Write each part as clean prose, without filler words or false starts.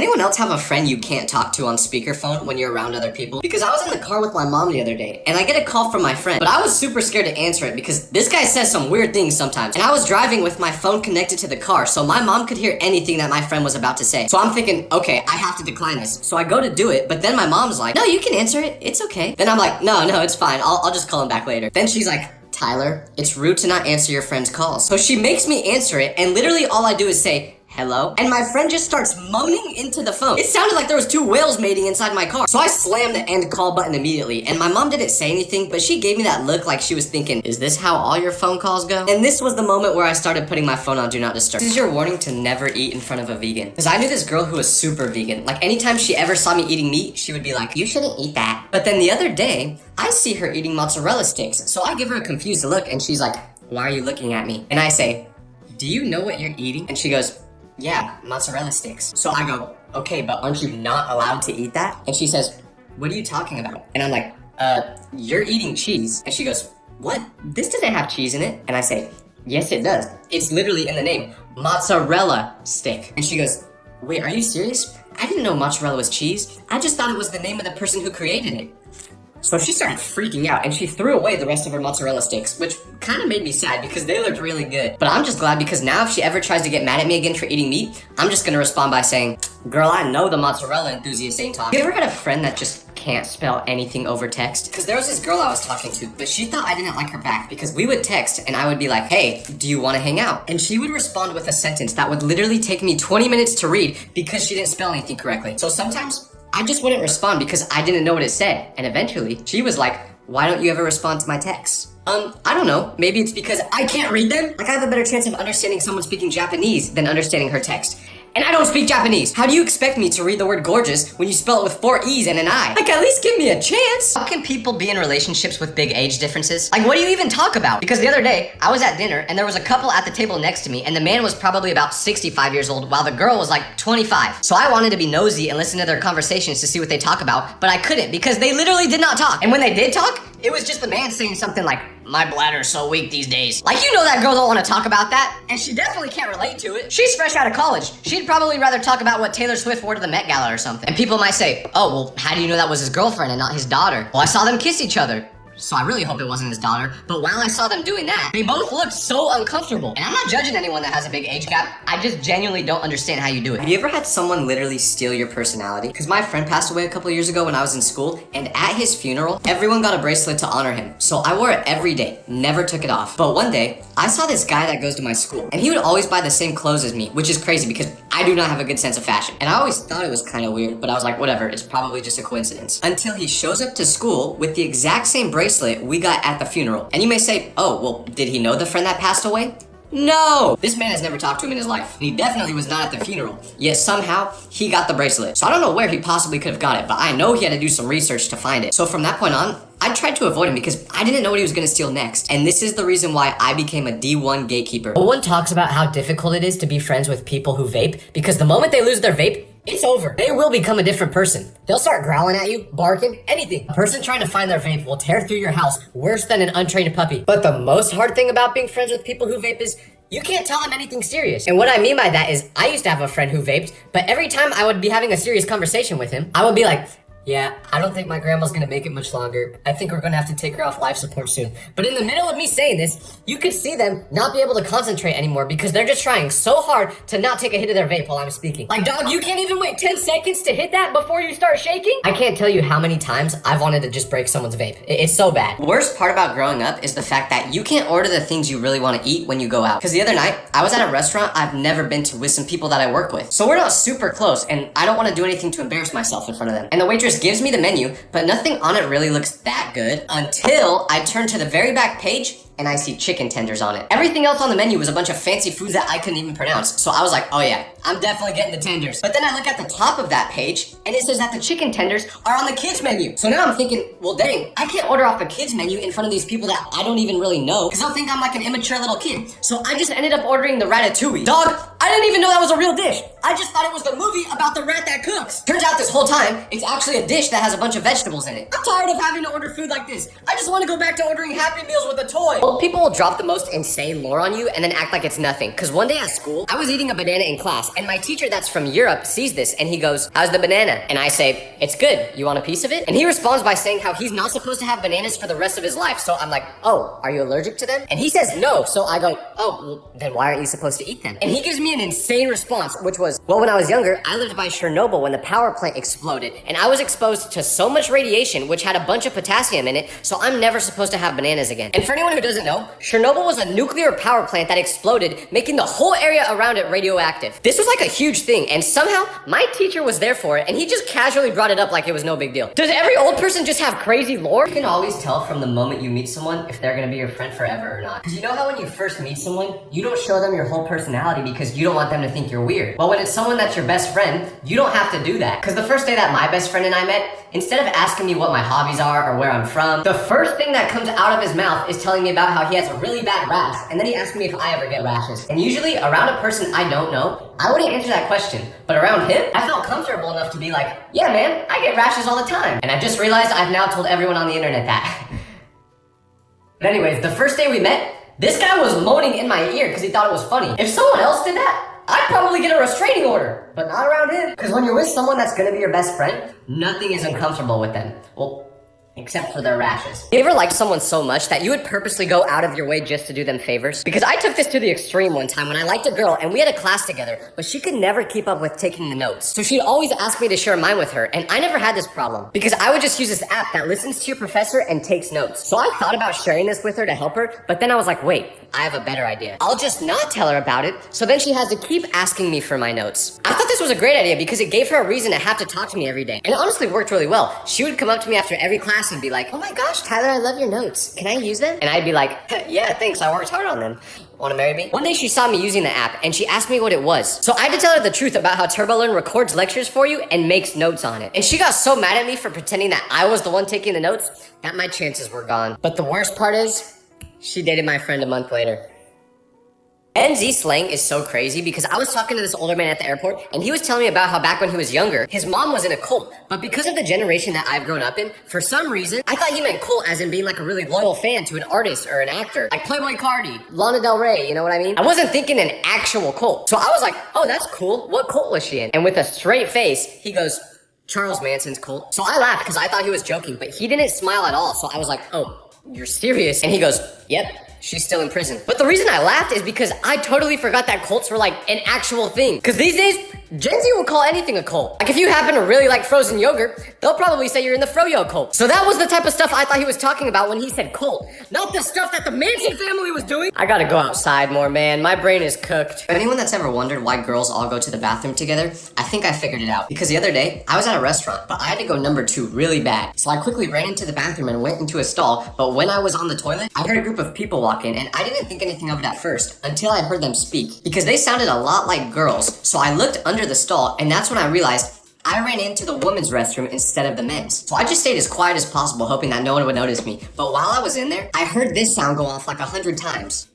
anyone else have a friend you can't talk to on speakerphone when you're around other people? Because I was in the car with my mom the other day, and I get a call from my friend, but I was super scared to answer it because this guy says some weird things sometimes. And I was driving with my phone connected to the car, so my mom could hear anything that my friend was about to say. So I'm thinking, okay, I have to decline this. So I go to do it, but then my mom's like, no, you can answer it. It's okay. Then I'm like, no, it's fine. I'll just call him back later. Then she's like, Tyler, it's rude to not answer your friend's calls. So she makes me answer it, and literally all I do is say, hello? And my friend just starts moaning into the phone. It sounded like there was two whales mating inside my car. So I slammed the end call button immediately, and my mom didn't say anything, but she gave me that look like she was thinking, is this how all your phone calls go? And this was the moment where I started putting my phone on Do Not Disturb. This is your warning to never eat in front of a vegan. Because I knew this girl who was super vegan. Like, anytime she ever saw me eating meat, she would be like, you shouldn't eat that. But then the other day, I see her eating mozzarella sticks. So I give her a confused look, and she's like, why are you looking at me? And I say, do you know what you're eating? And she goes, yeah, mozzarella sticks. So I go, okay, but aren't you not allowed to eat that? And she says, what are you talking about? And I'm like, you're eating cheese. And she goes, what? This doesn't have cheese in it. And I say, yes, it does. It's literally in the name, mozzarella stick. And she goes, wait, are you serious? I didn't know mozzarella was cheese. I just thought it was the name of the person who created it. So she started freaking out, and she threw away the rest of her mozzarella sticks, which kind of made me sad because they looked really good. But I'm just glad because now if she ever tries to get mad at me again for eating meat, I'm just gonna respond by saying, girl, I know the mozzarella enthusiast ain't talking. You ever had a friend that just can't spell anything over text? Because there was this girl I was talking to, but she thought I didn't like her back because we would text and I would be like, hey, do you want to hang out? And she would respond with a sentence that would literally take me 20 minutes to read because she didn't spell anything correctly. So sometimes I just wouldn't respond because I didn't know what it said. And eventually, she was like, why don't you ever respond to my texts? I don't know. Maybe it's because I can't read them. Like, I have a better chance of understanding someone speaking Japanese than understanding her text. And I don't speak Japanese. How do you expect me to read the word gorgeous when you spell it with 4 E's and an I? Like, at least give me a chance. How can people be in relationships with big age differences? Like, what do you even talk about? Because the other day, I was at dinner and there was a couple at the table next to me and the man was probably about 65 years old while the girl was like 25. So I wanted to be nosy and listen to their conversations to see what they talk about, but I couldn't because they literally did not talk. And when they did talk, it was just the man saying something like, my bladder's so weak these days. Like, you know that girl don't want to talk about that, and she definitely can't relate to it. She's fresh out of college. She'd probably rather talk about what Taylor Swift wore to the Met Gala or something. And people might say, oh, well, how do you know that was his girlfriend and not his daughter? Well, I saw them kiss each other. So I really hope it wasn't his daughter. But while I saw them doing that, they both looked so uncomfortable. And I'm not judging anyone that has a big age gap. I just genuinely don't understand how you do it. Have you ever had someone literally steal your personality? Because my friend passed away a couple years ago when I was in school, and at his funeral, everyone got a bracelet to honor him. So I wore it every day, never took it off. But one day, I saw this guy that goes to my school, and he would always buy the same clothes as me, which is crazy because I do not have a good sense of fashion. And I always thought it was kind of weird, but I was like, whatever, it's probably just a coincidence. Until he shows up to school with the exact same bracelet we got at the funeral. And you may say, oh, well, did he know the friend that passed away? No! This man has never talked to him in his life. And he definitely was not at the funeral. Yet somehow, he got the bracelet. So I don't know where he possibly could have got it, but I know he had to do some research to find it. So from that point on, I tried to avoid him because I didn't know what he was gonna steal next. And this is the reason why I became a D1 gatekeeper. No one talks about how difficult it is to be friends with people who vape because the moment they lose their vape, it's over. They will become a different person. They'll start growling at you, barking, anything. A person trying to find their vape will tear through your house worse than an untrained puppy. But the most hard thing about being friends with people who vape is you can't tell them anything serious. And what I mean by that is I used to have a friend who vaped, but every time I would be having a serious conversation with him, I would be like, yeah, I don't think my grandma's gonna make it much longer. I think we're gonna have to take her off life support soon. But in the middle of me saying this, you could see them not be able to concentrate anymore because they're just trying so hard to not take a hit of their vape while I'm speaking. Like, dog, you can't even wait 10 seconds to hit that before you start shaking? I can't tell you how many times I've wanted to just break someone's vape. It's so bad. The worst part about growing up is the fact that you can't order the things you really want to eat when you go out. Because the other night, I was at a restaurant I've never been to with some people that I work with. So we're not super close, and I don't want to do anything to embarrass myself in front of them. And the waitress gives me the menu, but nothing on it really looks that good until I turn to the very back page and I see chicken tenders on it. Everything else on the menu was a bunch of fancy foods that I couldn't even pronounce. So I was like, oh yeah, I'm definitely getting the tenders. But then I look at the top of that page and it says that the chicken tenders are on the kids menu. So now I'm thinking, well dang, I can't order off the kids menu in front of these people that I don't even really know because they'll think I'm like an immature little kid. So I just ended up ordering the ratatouille. Dog, I didn't even know that was a real dish. I just thought it was the movie about the rat that cooks. Turns out this whole time, it's actually a dish that has a bunch of vegetables in it. I'm tired of having to order food like this. I just want to go back to ordering Happy Meals with a toy. Well, people will drop the most insane lore on you and then act like it's nothing. Cause one day at school, I was eating a banana in class and my teacher that's from Europe sees this and he goes, how's the banana? And I say, it's good. You want a piece of it? And he responds by saying how he's not supposed to have bananas for the rest of his life. So I'm like, oh, are you allergic to them? And he says no. So I go, oh, well, then why aren't you supposed to eat them? And he gives me an insane response, which was, well, when I was younger, I lived by Chernobyl when the power plant exploded, and I was exposed to so much radiation, which had a bunch of potassium in it, so I'm never supposed to have bananas again. And for anyone who doesn't know, Chernobyl was a nuclear power plant that exploded, making the whole area around it radioactive. This was like a huge thing, and somehow, my teacher was there for it, and he just casually brought it up like it was no big deal. Does every old person just have crazy lore? You can always tell from the moment you meet someone if they're gonna be your friend forever or not. Because you know how when you first meet someone, you don't show them your whole personality because you don't want them to think you're weird. Well, when it's someone that's your best friend, you don't have to do that. Because the first day that my best friend and I met, instead of asking me what my hobbies are or where I'm from, the first thing that comes out of his mouth is telling me about how he has a really bad rash, and then he asks me if I ever get rashes. And usually, around a person I don't know, I wouldn't answer that question. But around him, I felt comfortable enough to be like, yeah man, I get rashes all the time. And I just realized I've now told everyone on the internet that. But anyways, the first day we met, this guy was moaning in my ear because he thought it was funny. If someone else did that, I'd probably get a restraining order, but not around him. Because when you're with someone that's gonna be your best friend, nothing is uncomfortable with them. Well, except for their rashes. You ever liked someone so much that you would purposely go out of your way just to do them favors? Because I took this to the extreme one time when I liked a girl and we had a class together, but she could never keep up with taking the notes. So she'd always ask me to share mine with her, and I never had this problem because I would just use this app that listens to your professor and takes notes. So I thought about sharing this with her to help her, but then I was like, wait, I have a better idea. I'll just not tell her about it, so then she has to keep asking me for my notes. I thought this was a great idea because it gave her a reason to have to talk to me every day. And it honestly worked really well. She would come up to me after every class and be like, oh my gosh, Tyler, I love your notes. Can I use them? And I'd be like, yeah, thanks, I worked hard on them. Wanna marry me? One day she saw me using the app and she asked me what it was. So I had to tell her the truth about how TurboLearn records lectures for you and makes notes on it. And she got so mad at me for pretending that I was the one taking the notes that my chances were gone. But the worst part is, she dated my friend a month later. Gen Z slang is so crazy because I was talking to this older man at the airport and he was telling me about how back when he was younger, his mom was in a cult. But because of the generation that I've grown up in, for some reason, I thought he meant cult as in being like a really loyal fan to an artist or an actor. Like Playboy Cardi, Lana Del Rey, you know what I mean? I wasn't thinking an actual cult. So I was like, oh, that's cool. What cult was she in? And with a straight face, he goes, Charles Manson's cult. So I laughed because I thought he was joking, but he didn't smile at all. So I was like, oh, you're serious? And he goes, yep. She's still in prison. But the reason I laughed is because I totally forgot that cults were like an actual thing. Because these days, Gen Z will call anything a cult. Like if you happen to really like frozen yogurt, they'll probably say you're in the froyo cult. So that was the type of stuff I thought he was talking about when he said cult. Not the stuff that the Manson family was doing. I gotta go outside more, man. My brain is cooked. Anyone that's ever wondered why girls all go to the bathroom together, I think I figured it out. Because the other day, I was at a restaurant, but I had to go number 2 really bad. So I quickly ran into the bathroom and went into a stall, but when I was on the toilet, I heard a group of people walk in, and I didn't think anything of it at first, until I heard them speak. Because they sounded a lot like girls, so I looked under the stall, and that's when I realized I ran into the women's restroom instead of the men's. So I just stayed as quiet as possible, hoping that no one would notice me. But while I was in there, I heard this sound go off like 100 times.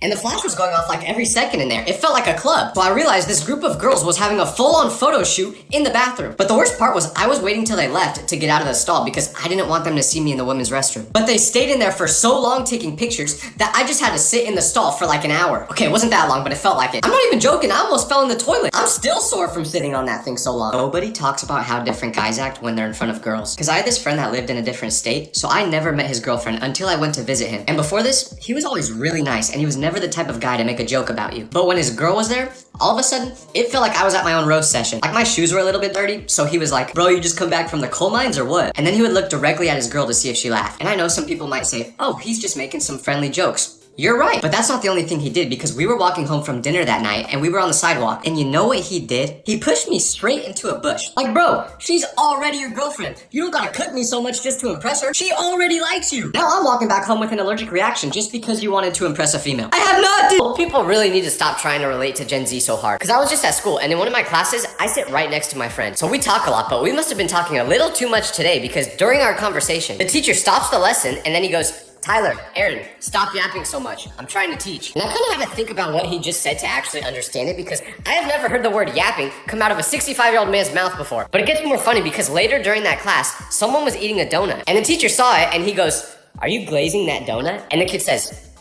And the flash was going off like every second in there. It felt like a club. So I realized this group of girls was having a full-on photo shoot in the bathroom. But the worst part was I was waiting till they left to get out of the stall because I didn't want them to see me in the women's restroom. But they stayed in there for so long taking pictures that I just had to sit in the stall for like an hour. Okay, it wasn't that long, but it felt like it. I'm not even joking, I almost fell in the toilet. I'm still sore from sitting on that thing so long. Nobody talks about how different guys act when they're in front of girls. Because I had this friend that lived in a different state, so I never met his girlfriend until I went to visit him. And before this, he was always really nice, and he was never the type of guy to make a joke about you. But when his girl was there, all of a sudden, it felt like I was at my own roast session. Like my shoes were a little bit dirty, so he was like, bro, you just come back from the coal mines or what? And then he would look directly at his girl to see if she laughed. And I know some people might say, oh, he's just making some friendly jokes. You're right, but that's not the only thing he did because we were walking home from dinner that night and we were on the sidewalk and you know what he did? He pushed me straight into a bush. Like, bro, she's already your girlfriend. You don't gotta cook me so much just to impress her. She already likes you. Now I'm walking back home with an allergic reaction just because you wanted to impress a female. I have not, dude. Well, people really need to stop trying to relate to Gen Z so hard. Because I was just at school and in one of my classes, I sit right next to my friend. So we talk a lot, but we must have been talking a little too much today because during our conversation, the teacher stops the lesson and then he goes, Tyler, Aaron, stop yapping so much. I'm trying to teach. And I kind of had to think about what he just said to actually understand it because I have never heard the word yapping come out of a 65-year-old man's mouth before. But it gets more funny because later during that class, someone was eating a donut. And the teacher saw it and he goes, "Are you glazing that donut?" And the kid says,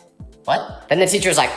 "What?" Then the teacher was like,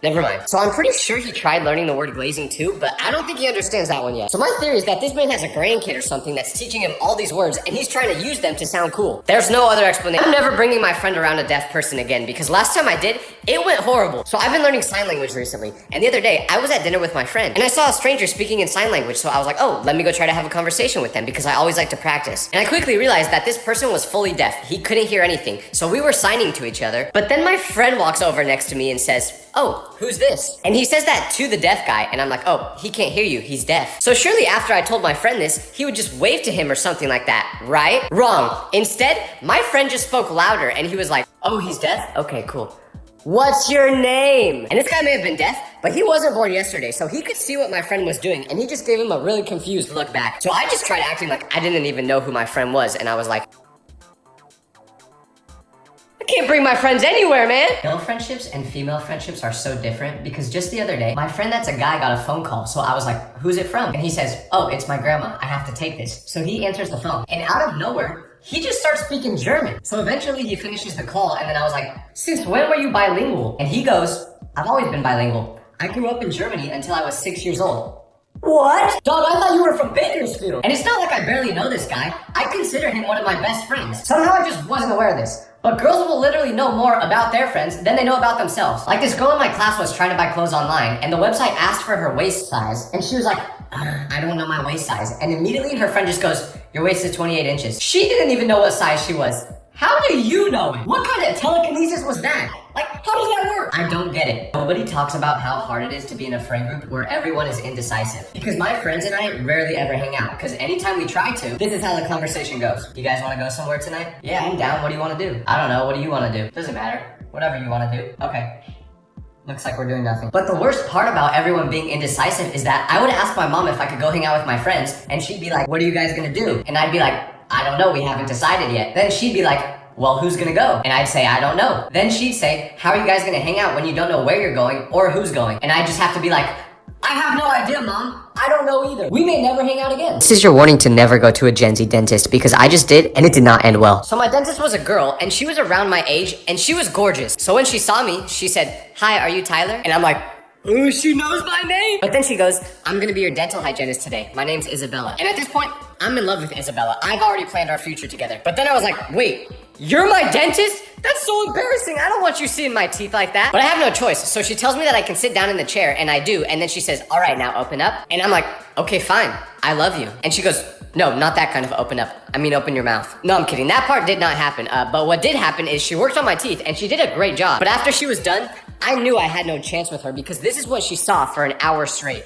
"Never mind." So I'm pretty sure he tried learning the word glazing too, but I don't think he understands that one yet. So my theory is that this man has a grandkid or something that's teaching him all these words and he's trying to use them to sound cool. There's no other explanation. I'm never bringing my friend around a deaf person again because last time I did, it went horrible. So I've been learning sign language recently. And the other day, I was at dinner with my friend and I saw a stranger speaking in sign language. So I was like, oh, let me go try to have a conversation with them because I always like to practice. And I quickly realized that this person was fully deaf. He couldn't hear anything. So we were signing to each other. But then my friend walks over next to me and says, "Oh, who's this?" And he says that to the deaf guy, and I'm like, oh, he can't hear you, he's deaf. So surely after I told my friend this, he would just wave to him or something like that, right? Wrong. Instead, my friend just spoke louder, and he was like, oh, he's deaf? Okay, cool. What's your name? And this guy may have been deaf, but he wasn't born yesterday, so he could see what my friend was doing, and he just gave him a really confused look back. So I just tried acting like I didn't even know who my friend was, and I was like, I can't bring my friends anywhere, man. Male friendships and female friendships are so different because just the other day, my friend that's a guy got a phone call. So I was like, who's it from? And he says, oh, it's my grandma. I have to take this. So he answers the phone and out of nowhere, he just starts speaking German. So eventually he finishes the call and then I was like, since when were you bilingual? And he goes, I've always been bilingual. I grew up in Germany until I was 6 years old. What? Dog, I thought you were from Bakersfield. And it's not like I barely know this guy. I consider him one of my best friends. Somehow I just wasn't aware of this. But girls will literally know more about their friends than they know about themselves. Like this girl in my class was trying to buy clothes online and the website asked for her waist size and she was like, I don't know my waist size. And immediately her friend just goes, your waist is 28 inches. She didn't even know what size she was. How do you know it? What kind of telekinesis was that? Like, how does that work? I don't get it. Nobody talks about how hard it is to be in a friend group where everyone is indecisive. Because my friends and I rarely ever hang out. Because anytime we try to, this is how the conversation goes. You guys want to go somewhere tonight? Yeah, I'm down. What do you want to do? I don't know. What do you want to do? Doesn't matter. Whatever you want to do. Okay. Looks like we're doing nothing. But the worst part about everyone being indecisive is that I would ask my mom if I could go hang out with my friends, and she'd be like, what are you guys gonna do? And I'd be like, I don't know, we haven't decided yet. Then she'd be like, well, who's gonna go? And I'd say, I don't know. Then she'd say, how are you guys gonna hang out when you don't know where you're going or who's going? And I just have to be like, I have no idea, Mom. I don't know either. We may never hang out again. This is your warning to never go to a Gen Z dentist because I just did and it did not end well. So my dentist was a girl and she was around my age and she was gorgeous. So when she saw me, she said, hi, are you Tyler? And I'm like, oh, she knows my name. But then she goes, I'm gonna be your dental hygienist today. My name's Isabella. And at this point, I'm in love with Isabella. I've already planned our future together. But then I was like, wait, you're my dentist? That's so embarrassing. I don't want you seeing my teeth like that. But I have no choice. So she tells me that I can sit down in the chair and I do. And then she says, all right, now open up. And I'm like, okay, fine. I love you. And she goes, no, not that kind of open up. I mean, open your mouth. No, I'm kidding. That part did not happen. But what did happen is she worked on my teeth and she did a great job. But after she was done, I knew I had no chance with her because this is what she saw for an hour straight.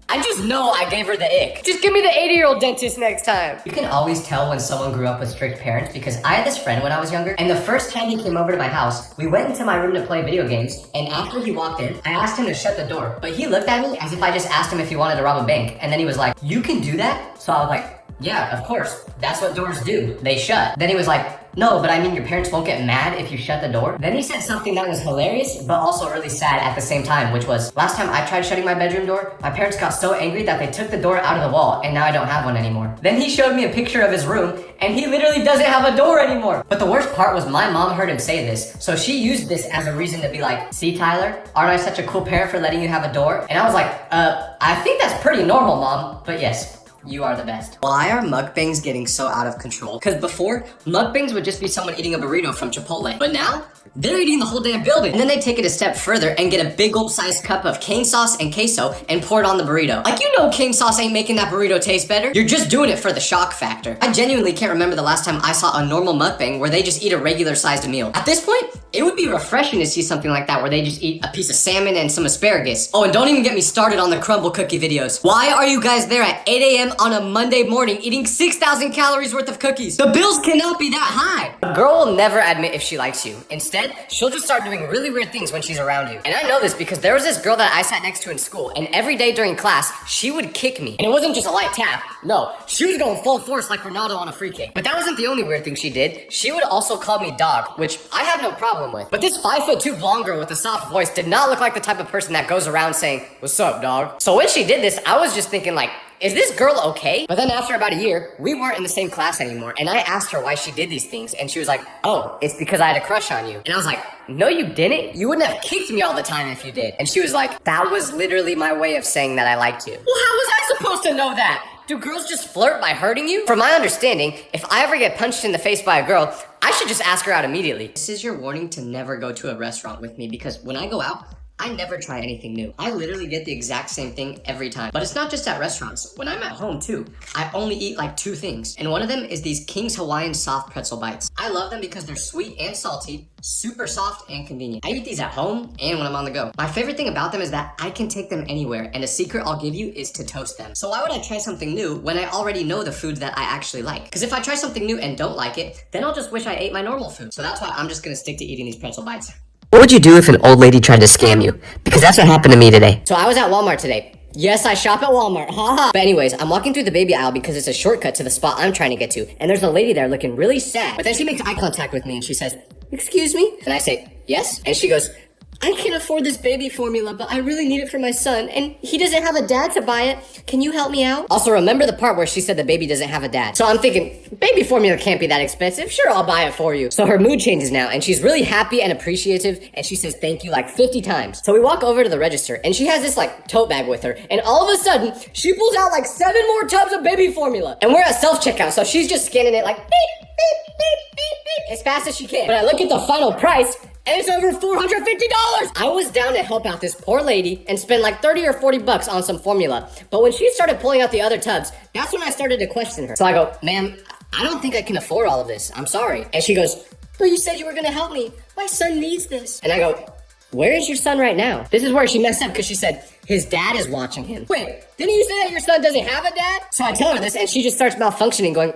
I just know I gave her the ick. Just give me the 80-year-old dentist next time. You can always tell when someone grew up with strict parents because I had this friend when I was younger, and the first time he came over to my house, we went into my room to play video games, and after he walked in, I asked him to shut the door, but he looked at me as if I just asked him if he wanted to rob a bank, and then he was like, you can do that? So I was like, yeah, of course. That's what doors do. They shut. Then he was like, no, but I mean your parents won't get mad if you shut the door. Then he said something that was hilarious, but also really sad at the same time, which was, last time I tried shutting my bedroom door, my parents got so angry that they took the door out of the wall, and now I don't have one anymore. Then he showed me a picture of his room, and he literally doesn't have a door anymore. But the worst part was my mom heard him say this, so she used this as a reason to be like, see Tyler, aren't I such a cool parent for letting you have a door? And I was like, I think that's pretty normal, Mom, but yes. You are the best. Why are mukbangs getting so out of control? Because before, mukbangs would just be someone eating a burrito from Chipotle. But now, they're eating the whole damn building. And then they take it a step further and get a big old sized cup of cane sauce and queso and pour it on the burrito. Like, you know cane sauce ain't making that burrito taste better. You're just doing it for the shock factor. I genuinely can't remember the last time I saw a normal mukbang where they just eat a regular sized meal. At this point, It would be refreshing to see something like that where they just eat a piece of salmon and some asparagus. Oh, and don't even get me started on the crumble cookie videos. Why are you guys there at 8 a.m. on a Monday morning eating 6,000 calories worth of cookies? The bills cannot be that high. A girl will never admit if she likes you. Instead, she'll just start doing really weird things when she's around you. And I know this because there was this girl that I sat next to in school, and every day during class, she would kick me. And it wasn't just a light tap. No, she was going full force like Ronaldo on a free kick. But that wasn't the only weird thing she did. She would also call me dog, which I have no problem with. But this 5'2" blonde girl with a soft voice did not look like the type of person that goes around saying, "What's up, dog?" So when she did this, I was just thinking like, is this girl okay? But then after about a year, we weren't in the same class anymore, and I asked her why she did these things, and she was like, "Oh, it's because I had a crush on you." And I was like, "No, you didn't. You wouldn't have kicked me all the time if you did." And she was like, "That was literally my way of saying that I liked you." Well, how was I supposed to know that? Do girls just flirt by hurting you? From my understanding, if I ever get punched in the face by a girl, I should just ask her out immediately. This is your warning to never go to a restaurant with me, because when I go out, I never try anything new. I literally get the exact same thing every time. But it's not just at restaurants. When I'm at home too, I only eat like 2 things. And one of them is these King's Hawaiian soft pretzel bites. I love them because they're sweet and salty, super soft and convenient. I eat these at home and when I'm on the go. My favorite thing about them is that I can take them anywhere, and a secret I'll give you is to toast them. So why would I try something new when I already know the food that I actually like? Because if I try something new and don't like it, then I'll just wish I ate my normal food. So that's why I'm just gonna stick to eating these pretzel bites. What would you do if an old lady tried to scam you? Because that's what happened to me today. So I was at Walmart today. Yes, I shop at Walmart, haha. But anyways, I'm walking through the baby aisle because it's a shortcut to the spot I'm trying to get to. And there's a lady there looking really sad. But then she makes eye contact with me and she says, "Excuse me?" And I say, "Yes." And she goes, "I can't afford this baby formula, but I really need it for my son, and he doesn't have a dad to buy it. Can you help me out?" Also, remember the part where she said the baby doesn't have a dad. So I'm thinking, baby formula can't be that expensive. Sure, I'll buy it for you. So her mood changes now, and she's really happy and appreciative, and she says thank you like 50 times. So we walk over to the register, and she has this like tote bag with her, and all of a sudden, she pulls out like 7 more tubs of baby formula. And we're at self-checkout, so she's just scanning it like beep, beep, beep, beep, beep, as fast as she can. But I look at the final price, and it's over $450. I was down to help out this poor lady and spend like 30 or 40 bucks on some formula. But when she started pulling out the other tubs, that's when I started to question her. So I go, "Ma'am, I don't think I can afford all of this. I'm sorry." And she goes, "But you said you were gonna help me. My son needs this." And I go, "Where is your son right now?" This is where she messed up because she said, "His dad is watching him." Wait, didn't you say that your son doesn't have a dad? So I tell her this and she just starts malfunctioning going,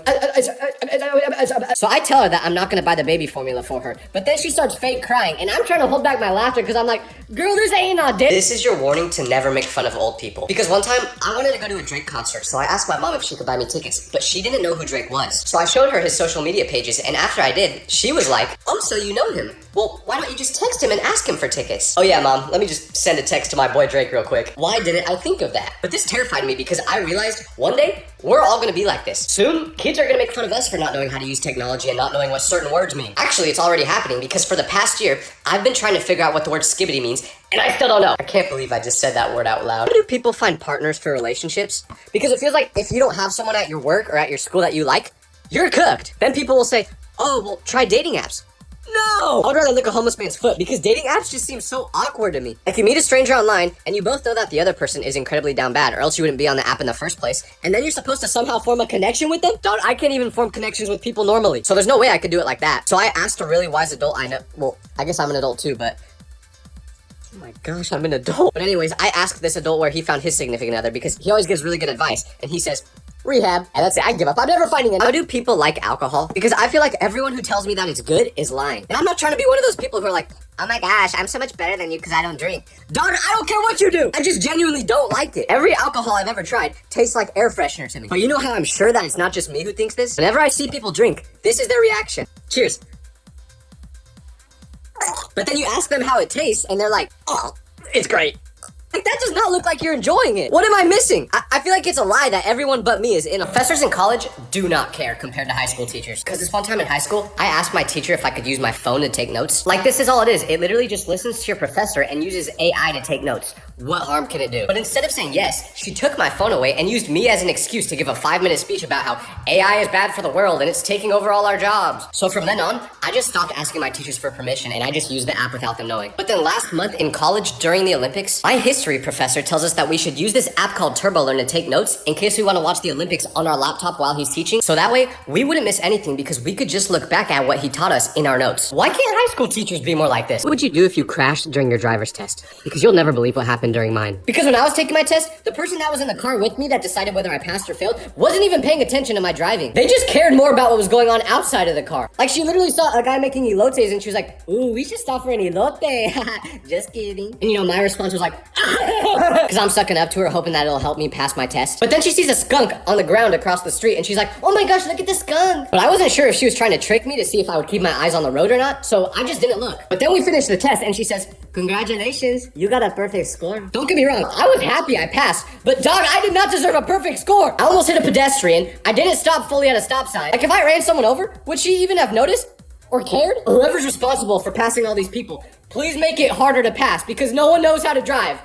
So I tell her that I'm not gonna buy the baby formula for her. But then she starts fake crying and I'm trying to hold back my laughter because I'm like, girl, this ain't no dick. This is your warning to never make fun of old people. Because one time I wanted to go to a Drake concert, so I asked my mom if she could buy me tickets, but she didn't know who Drake was. So I showed her his social media pages, and after I did, she was like, "Oh, so you know him? Well, why don't you just text him and ask him for tickets?" Oh yeah, Mom, let me just send a text to my boy Drake real quick. Why didn't I think of that? But this terrified me because I realized one day, we're all gonna be like this. Soon, kids are gonna make fun of us for not knowing how to use technology and not knowing what certain words mean. Actually, it's already happening because for the past year, I've been trying to figure out what the word skibbity means, and I still don't know. I can't believe I just said that word out loud. How do people find partners for relationships? Because it feels like if you don't have someone at your work or at your school that you like, you're cooked. Then people will say, "Oh, well, try dating apps." No! I would rather lick a homeless man's foot because dating apps just seem so awkward to me. If you meet a stranger online and you both know that the other person is incredibly down bad, or else you wouldn't be on the app in the first place, and then you're supposed to somehow form a connection with them? Dog, I can't even form connections with people normally, so there's no way I could do it like that. So I asked a really wise adult I know. Well, I guess I'm an adult too, but oh my gosh, I'm an adult. But anyways, I asked this adult where he found his significant other because he always gives really good advice, and he says, "Rehab." And that's it, I give up. I'm never finding it. How do people like alcohol? Because I feel like everyone who tells me that it's good is lying. And I'm not trying to be one of those people who are like, "Oh my gosh, I'm so much better than you because I don't drink." Dog, I don't care what you do. I just genuinely don't like it. Every alcohol I've ever tried tastes like air freshener to me. But you know how I'm sure that it's not just me who thinks this? Whenever I see people drink, this is their reaction. Cheers. But then you ask them how it tastes and they're like, "Oh, it's great." Like, that does not look like you're enjoying it. What am I missing? I feel like it's a lie that everyone but me is in. Professors in college do not care compared to high school teachers. Because this one time in high school, I asked my teacher if I could use my phone to take notes. Like, this is all it is. It literally just listens to your professor and uses AI to take notes. what harm can it do? But instead of saying yes, she took my phone away and used me as an excuse to give a 5-minute speech about how AI is bad for the world and it's taking over all our jobs. So from then on, I just stopped asking my teachers for permission and I just used the app without them knowing. But then last month in college during the Olympics, my history professor tells us that we should use this app called TurboLearn to take notes in case we want to watch the Olympics on our laptop while he's teaching. So that way, we wouldn't miss anything because we could just look back at what he taught us in our notes. Why can't high school teachers be more like this? What would you do if you crashed during your driver's test? Because you'll never believe what happened during mine. Because when I was taking my test, the person that was in the car with me that decided whether I passed or failed wasn't even paying attention to my driving. They just cared more about what was going on outside of the car. Like she literally saw a guy making elotes and she was like, ooh, we should stop for an elote. Just kidding. And you know, my response was like, because I'm sucking up to her hoping that it'll help me pass my test. But then she sees a skunk on the ground across the street and she's like, oh my gosh, look at this skunk. But I wasn't sure if she was trying to trick me to see if I would keep my eyes on the road or not, so I just didn't look. But then we finished the test and she says, congratulations, you got a perfect score. Don't get me wrong, I was happy I passed, but dog, I did not deserve a perfect score. I almost hit a pedestrian. I didn't stop fully at a stop sign. Like if I ran someone over, would she even have noticed? Or cared? Whoever's responsible for passing all these people, please make it harder to pass because no one knows how to drive.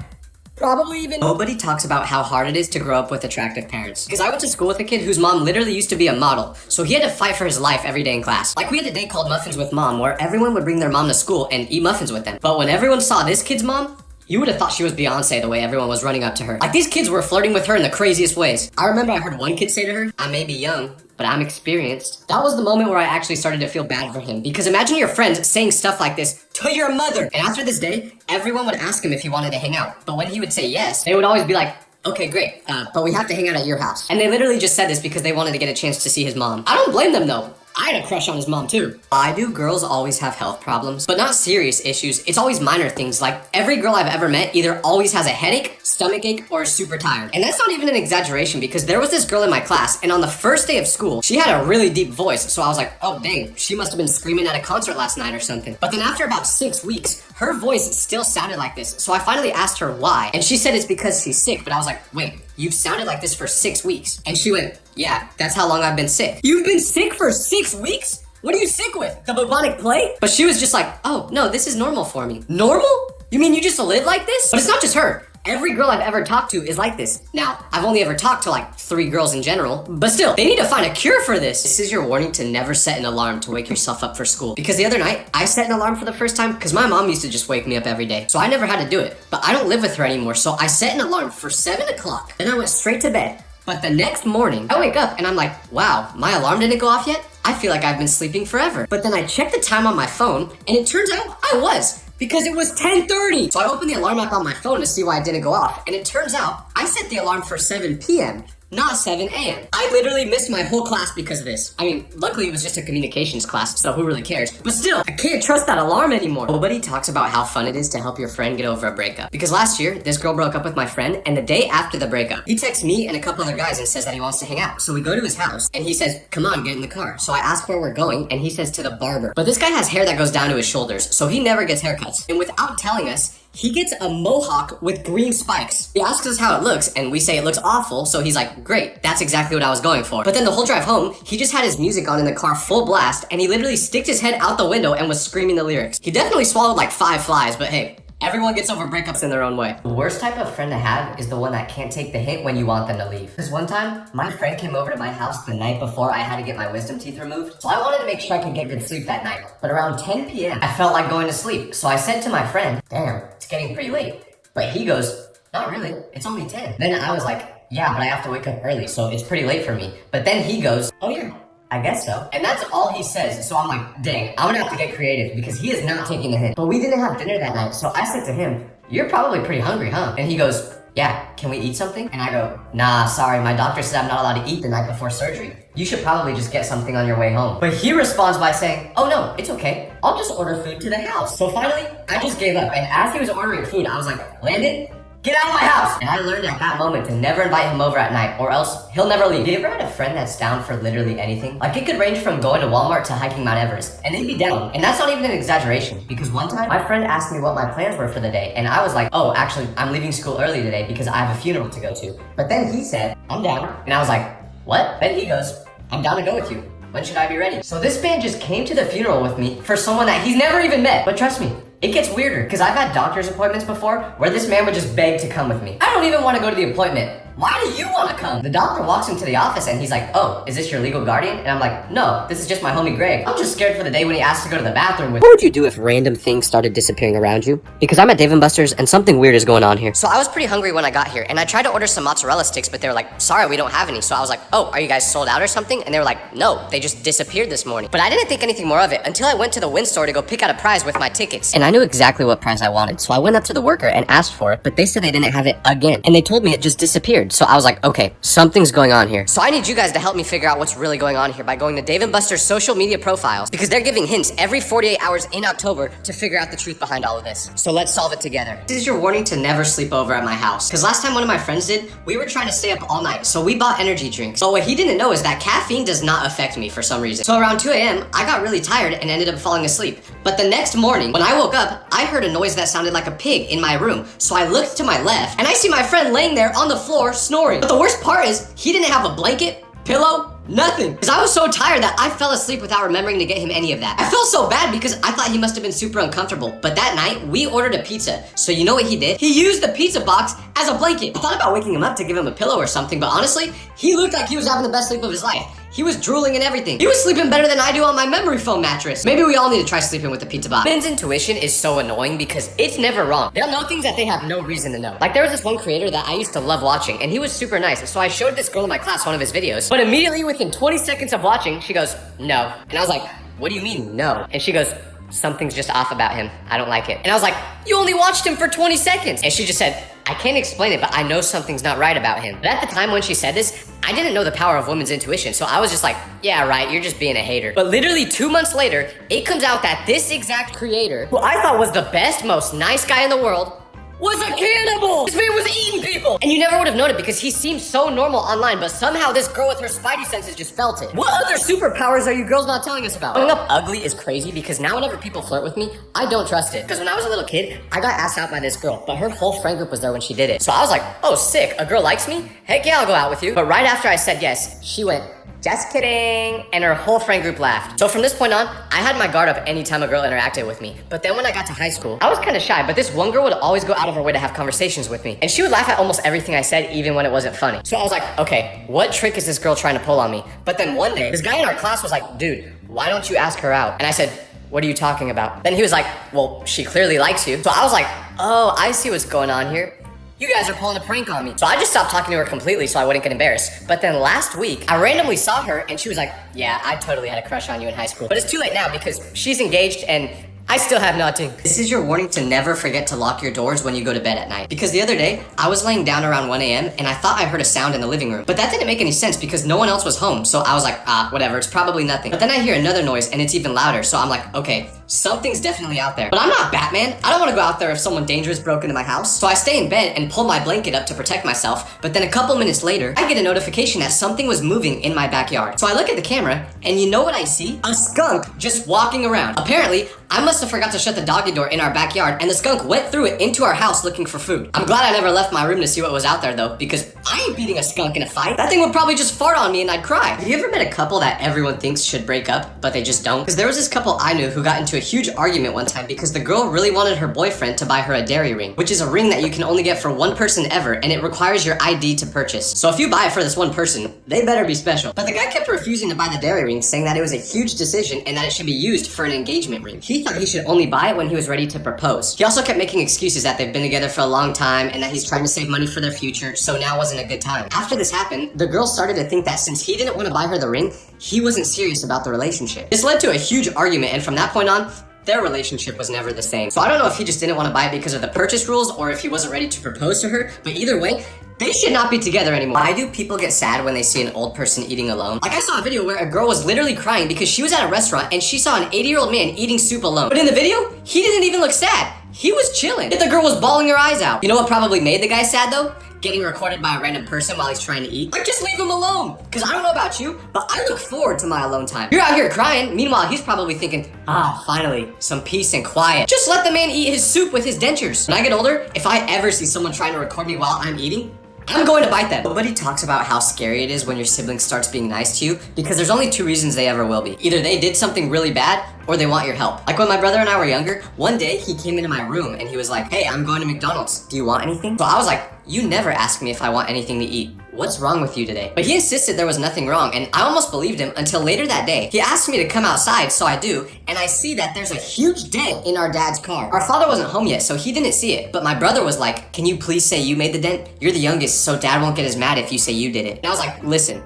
Probably even nobody talks about how hard it is to grow up with attractive parents. Because I went to school with a kid whose mom literally used to be a model, so he had to fight for his life every day in class. Like we had a day called Muffins with Mom, where everyone would bring their mom to school and eat muffins with them. But when everyone saw this kid's mom, you would have thought she was Beyonce the way everyone was running up to her. Like these kids were flirting with her in the craziest ways. I remember I heard one kid say to her, I may be young, but I'm experienced. That was the moment where I actually started to feel bad for him. Because imagine your friends saying stuff like this to your mother. And after this day, everyone would ask him if he wanted to hang out. But when he would say yes, they would always be like, okay, great, but we have to hang out at your house. And they literally just said this because they wanted to get a chance to see his mom. I don't blame them though. I had a crush on his mom too. Why do girls always have health problems? But not serious issues, it's always minor things. Like every girl I've ever met either always has a headache, stomach ache, or is super tired. And that's not even an exaggeration because there was this girl in my class and on the first day of school, she had a really deep voice. So I was like, oh dang, she must have been screaming at a concert last night or something. But then after about 6 weeks, her voice still sounded like this. So I finally asked her why. And she said it's because she's sick. But I was like, wait, you've sounded like this for 6 weeks. And she went, yeah, that's how long I've been sick. You've been sick for 6 weeks? What are you sick with? The bubonic plague? But she was just like, oh, no, this is normal for me. Normal? You mean you just live like this? But it's not just her. Every girl I've ever talked to is like this. Now, I've only ever talked to like 3 girls in general, but still, they need to find a cure for this. This is your warning to never set an alarm to wake yourself up for school. Because the other night, I set an alarm for the first time because my mom used to just wake me up every day. So I never had to do it. But I don't live with her anymore, so I set an alarm for 7 o'clock. Then I went straight to bed. But the next morning, I wake up and I'm like, wow, my alarm didn't go off yet? I feel like I've been sleeping forever. But then I checked the time on my phone and it turns out I was. Because it was 10:30. So I opened the alarm app on my phone to see why it didn't go off. And it turns out I set the alarm for 7 p.m., not 7 a.m. I literally missed my whole class because of this. I mean, luckily it was just a communications class, so who really cares? But still, I can't trust that alarm anymore. Nobody talks about how fun it is to help your friend get over a breakup. Because last year, this girl broke up with my friend, and the day after the breakup, he texts me and a couple other guys and says that he wants to hang out. So we go to his house, and he says, come on, get in the car. So I ask where we're going, and he says to the barber. But this guy has hair that goes down to his shoulders, so he never gets haircuts. And without telling us, he gets a mohawk with green spikes. He asks us how it looks, and we say it looks awful, so he's like, great, that's exactly what I was going for. But then the whole drive home, he just had his music on in the car full blast, and he literally sticked his head out the window and was screaming the lyrics. He definitely swallowed like 5 flies, but hey, everyone gets over breakups in their own way. The worst type of friend to have is the one that can't take the hint when you want them to leave. Because one time, my friend came over to my house the night before I had to get my wisdom teeth removed. So I wanted to make sure I could get good sleep that night. But around 10 p.m., I felt like going to sleep. So I said to my friend, damn, it's getting pretty late. But he goes, not really, it's only 10. Then I was like, yeah, but I have to wake up early, so it's pretty late for me. But then he goes, oh yeah, I guess so. And that's all he says, so I'm like, dang, I'm gonna have to get creative because he is not taking the hint. But we didn't have dinner that night, so I said to him, you're probably pretty hungry, huh? And he goes, yeah, can we eat something? And I go, nah, sorry, my doctor said I'm not allowed to eat the night before surgery. You should probably just get something on your way home. But he responds by saying, oh no, it's okay. I'll just order food to the house. So finally, I just gave up. And as he was ordering food, I was like, Landon, get out of my house! And I learned at that moment to never invite him over at night or else he'll never leave. Have you ever had a friend that's down for literally anything? Like it could range from going to Walmart to hiking Mount Everest and they'd be down. And that's not even an exaggeration because one time my friend asked me what my plans were for the day and I was like, oh, actually, I'm leaving school early today because I have a funeral to go to. But then he said, I'm down. And I was like, what? Then he goes, I'm down to go with you. When should I be ready? So this man just came to the funeral with me for someone that he's never even met. But trust me, It gets weirder, because I've had doctor's appointments before where this man would just beg to come with me. I don't even want to go to the appointment. Why do you want to come? The doctor walks into the office and he's like, oh, is this your legal guardian? And I'm like, no, this is just my homie Greg. I'm just scared for the day when he asks to go to the bathroom with me. What would you do if random things started disappearing around you? Because I'm at Dave & Buster's and something weird is going on here. So I was pretty hungry when I got here and I tried to order some mozzarella sticks, but they were like, sorry, we don't have any. So I was like, oh, are you guys sold out or something? And they were like, no, they just disappeared this morning. But I didn't think anything more of it until I went to the Win store to go pick out a prize with my tickets. And I knew exactly what prize I wanted. So I went up to the worker and asked for it, but they said they didn't have it again. And they told me it just disappeared. So I was like, okay, something's going on here. So I need you guys to help me figure out what's really going on here by going to Dave & Buster's social media profiles, because they're giving hints every 48 hours in October to figure out the truth behind all of this. So let's solve it together. This is your warning to never sleep over at my house. Because last time one of my friends did, we were trying to stay up all night, so we bought energy drinks. But what he didn't know is that caffeine does not affect me for some reason. So around 2 a.m., I got really tired and ended up falling asleep. But the next morning, when I woke up, I heard a noise that sounded like a pig in my room. So I looked to my left, and I see my friend laying there on the floor snoring. But the worst part is, he didn't have a blanket, pillow, nothing. Because I was so tired that I fell asleep without remembering to get him any of that. I felt so bad because I thought he must have been super uncomfortable. But that night, we ordered a pizza. So you know what he did? He used the pizza box as a blanket. I thought about waking him up to give him a pillow or something, but honestly, he looked like he was having the best sleep of his life. He was drooling and everything. He was sleeping better than I do on my memory foam mattress. Maybe we all need to try sleeping with the pizza box. Men's intuition is so annoying because it's never wrong. They'll know things that they have no reason to know. Like there was this one creator that I used to love watching and he was super nice. So I showed this girl in my class one of his videos, but immediately within 20 seconds of watching, she goes, no. And I was like, what do you mean no? And she goes, something's just off about him. I don't like it. And I was like, you only watched him for 20 seconds. And she just said, I can't explain it, but I know something's not right about him. But at the time when she said this, I didn't know the power of women's intuition. So I was just like, yeah, right, you're just being a hater. But literally 2 months later, it comes out that this exact creator, who I thought was the best, most nice guy in the world, was a cannibal! This man was eating people! And you never would have known it because he seemed so normal online, but somehow this girl with her spidey senses just felt it. What other superpowers are you girls not telling us about? Growing up ugly is crazy because now whenever people flirt with me, I don't trust it. Because when I was a little kid, I got asked out by this girl, but her whole friend group was there when she did it. So I was like, oh sick, a girl likes me? Heck yeah, I'll go out with you. But right after I said yes, she went, just kidding, and her whole friend group laughed. So from this point on, I had my guard up anytime a girl interacted with me. But then when I got to high school, I was kind of shy, but this one girl would always go out of her way to have conversations with me. And she would laugh at almost everything I said, even when it wasn't funny. So I was like, okay, what trick is this girl trying to pull on me? But then one day, this guy in our class was like, dude, why don't you ask her out? And I said, what are you talking about? Then he was like, well, she clearly likes you. So I was like, oh, I see what's going on here. You guys are pulling a prank on me. So I just stopped talking to her completely so I wouldn't get embarrassed. But then last week, I randomly saw her and she was like, yeah, I totally had a crush on you in high school. But it's too late now because she's engaged and I still have nothing. This is your warning to never forget to lock your doors when you go to bed at night. Because the other day, I was laying down around 1 a.m. and I thought I heard a sound in the living room. But that didn't make any sense because no one else was home. So I was like, whatever, it's probably nothing. But then I hear another noise and it's even louder. So I'm like, okay, something's definitely out there. But I'm not Batman. I don't want to go out there if someone dangerous broke into my house. So I stay in bed and pull my blanket up to protect myself. But then a couple minutes later, I get a notification that something was moving in my backyard. So I look at the camera and you know what I see? A skunk just walking around. Apparently, I must have forgot to shut the doggy door in our backyard and the skunk went through it into our house looking for food. I'm glad I never left my room to see what was out there though, because I ain't beating a skunk in a fight. That thing would probably just fart on me and I'd cry. Have you ever met a couple that everyone thinks should break up, but they just don't? Because there was this couple I knew who got into a huge argument one time because the girl really wanted her boyfriend to buy her a dairy ring, which is a ring that you can only get for one person ever, and it requires your ID to purchase. So if you buy it for this one person, they better be special. But the guy kept refusing to buy the dairy ring, saying that it was a huge decision and that it should be used for an engagement ring. He thought he should only buy it when he was ready to propose. He also kept making excuses that they've been together for a long time and that he's trying to save money for their future, so now wasn't a good time. After this happened, the girl started to think that since he didn't want to buy her the ring, he wasn't serious about the relationship. This led to a huge argument, and from that point on, their relationship was never the same. So I don't know if he just didn't want to buy it because of the purchase rules or if he wasn't ready to propose to her, but either way, they should not be together anymore. Why do people get sad when they see an old person eating alone? Like I saw a video where a girl was literally crying because she was at a restaurant and she saw an 80-year-old man eating soup alone. But in the video, he didn't even look sad. He was chilling. Yet the girl was bawling her eyes out. You know what probably made the guy sad though? Getting recorded by a random person while he's trying to eat. Like, just leave him alone. Cause I don't know about you, but I look forward to my alone time. You're out here crying, meanwhile he's probably thinking, finally, some peace and quiet. Just let the man eat his soup with his dentures. When I get older, if I ever see someone trying to record me while I'm eating, I'm going to bite them. Nobody talks about how scary it is when your sibling starts being nice to you because there's only two reasons they ever will be. Either they did something really bad or they want your help. Like when my brother and I were younger, one day he came into my room and he was like, hey, I'm going to McDonald's. Do you want anything? So I was like, you never ask me if I want anything to eat. What's wrong with you today? But he insisted there was nothing wrong, and I almost believed him until later that day. He asked me to come outside, so I do, and I see that there's a huge dent in our dad's car. Our father wasn't home yet, so he didn't see it, but my brother was like, can you please say you made the dent? You're the youngest, so dad won't get as mad if you say you did it. And I was like, listen,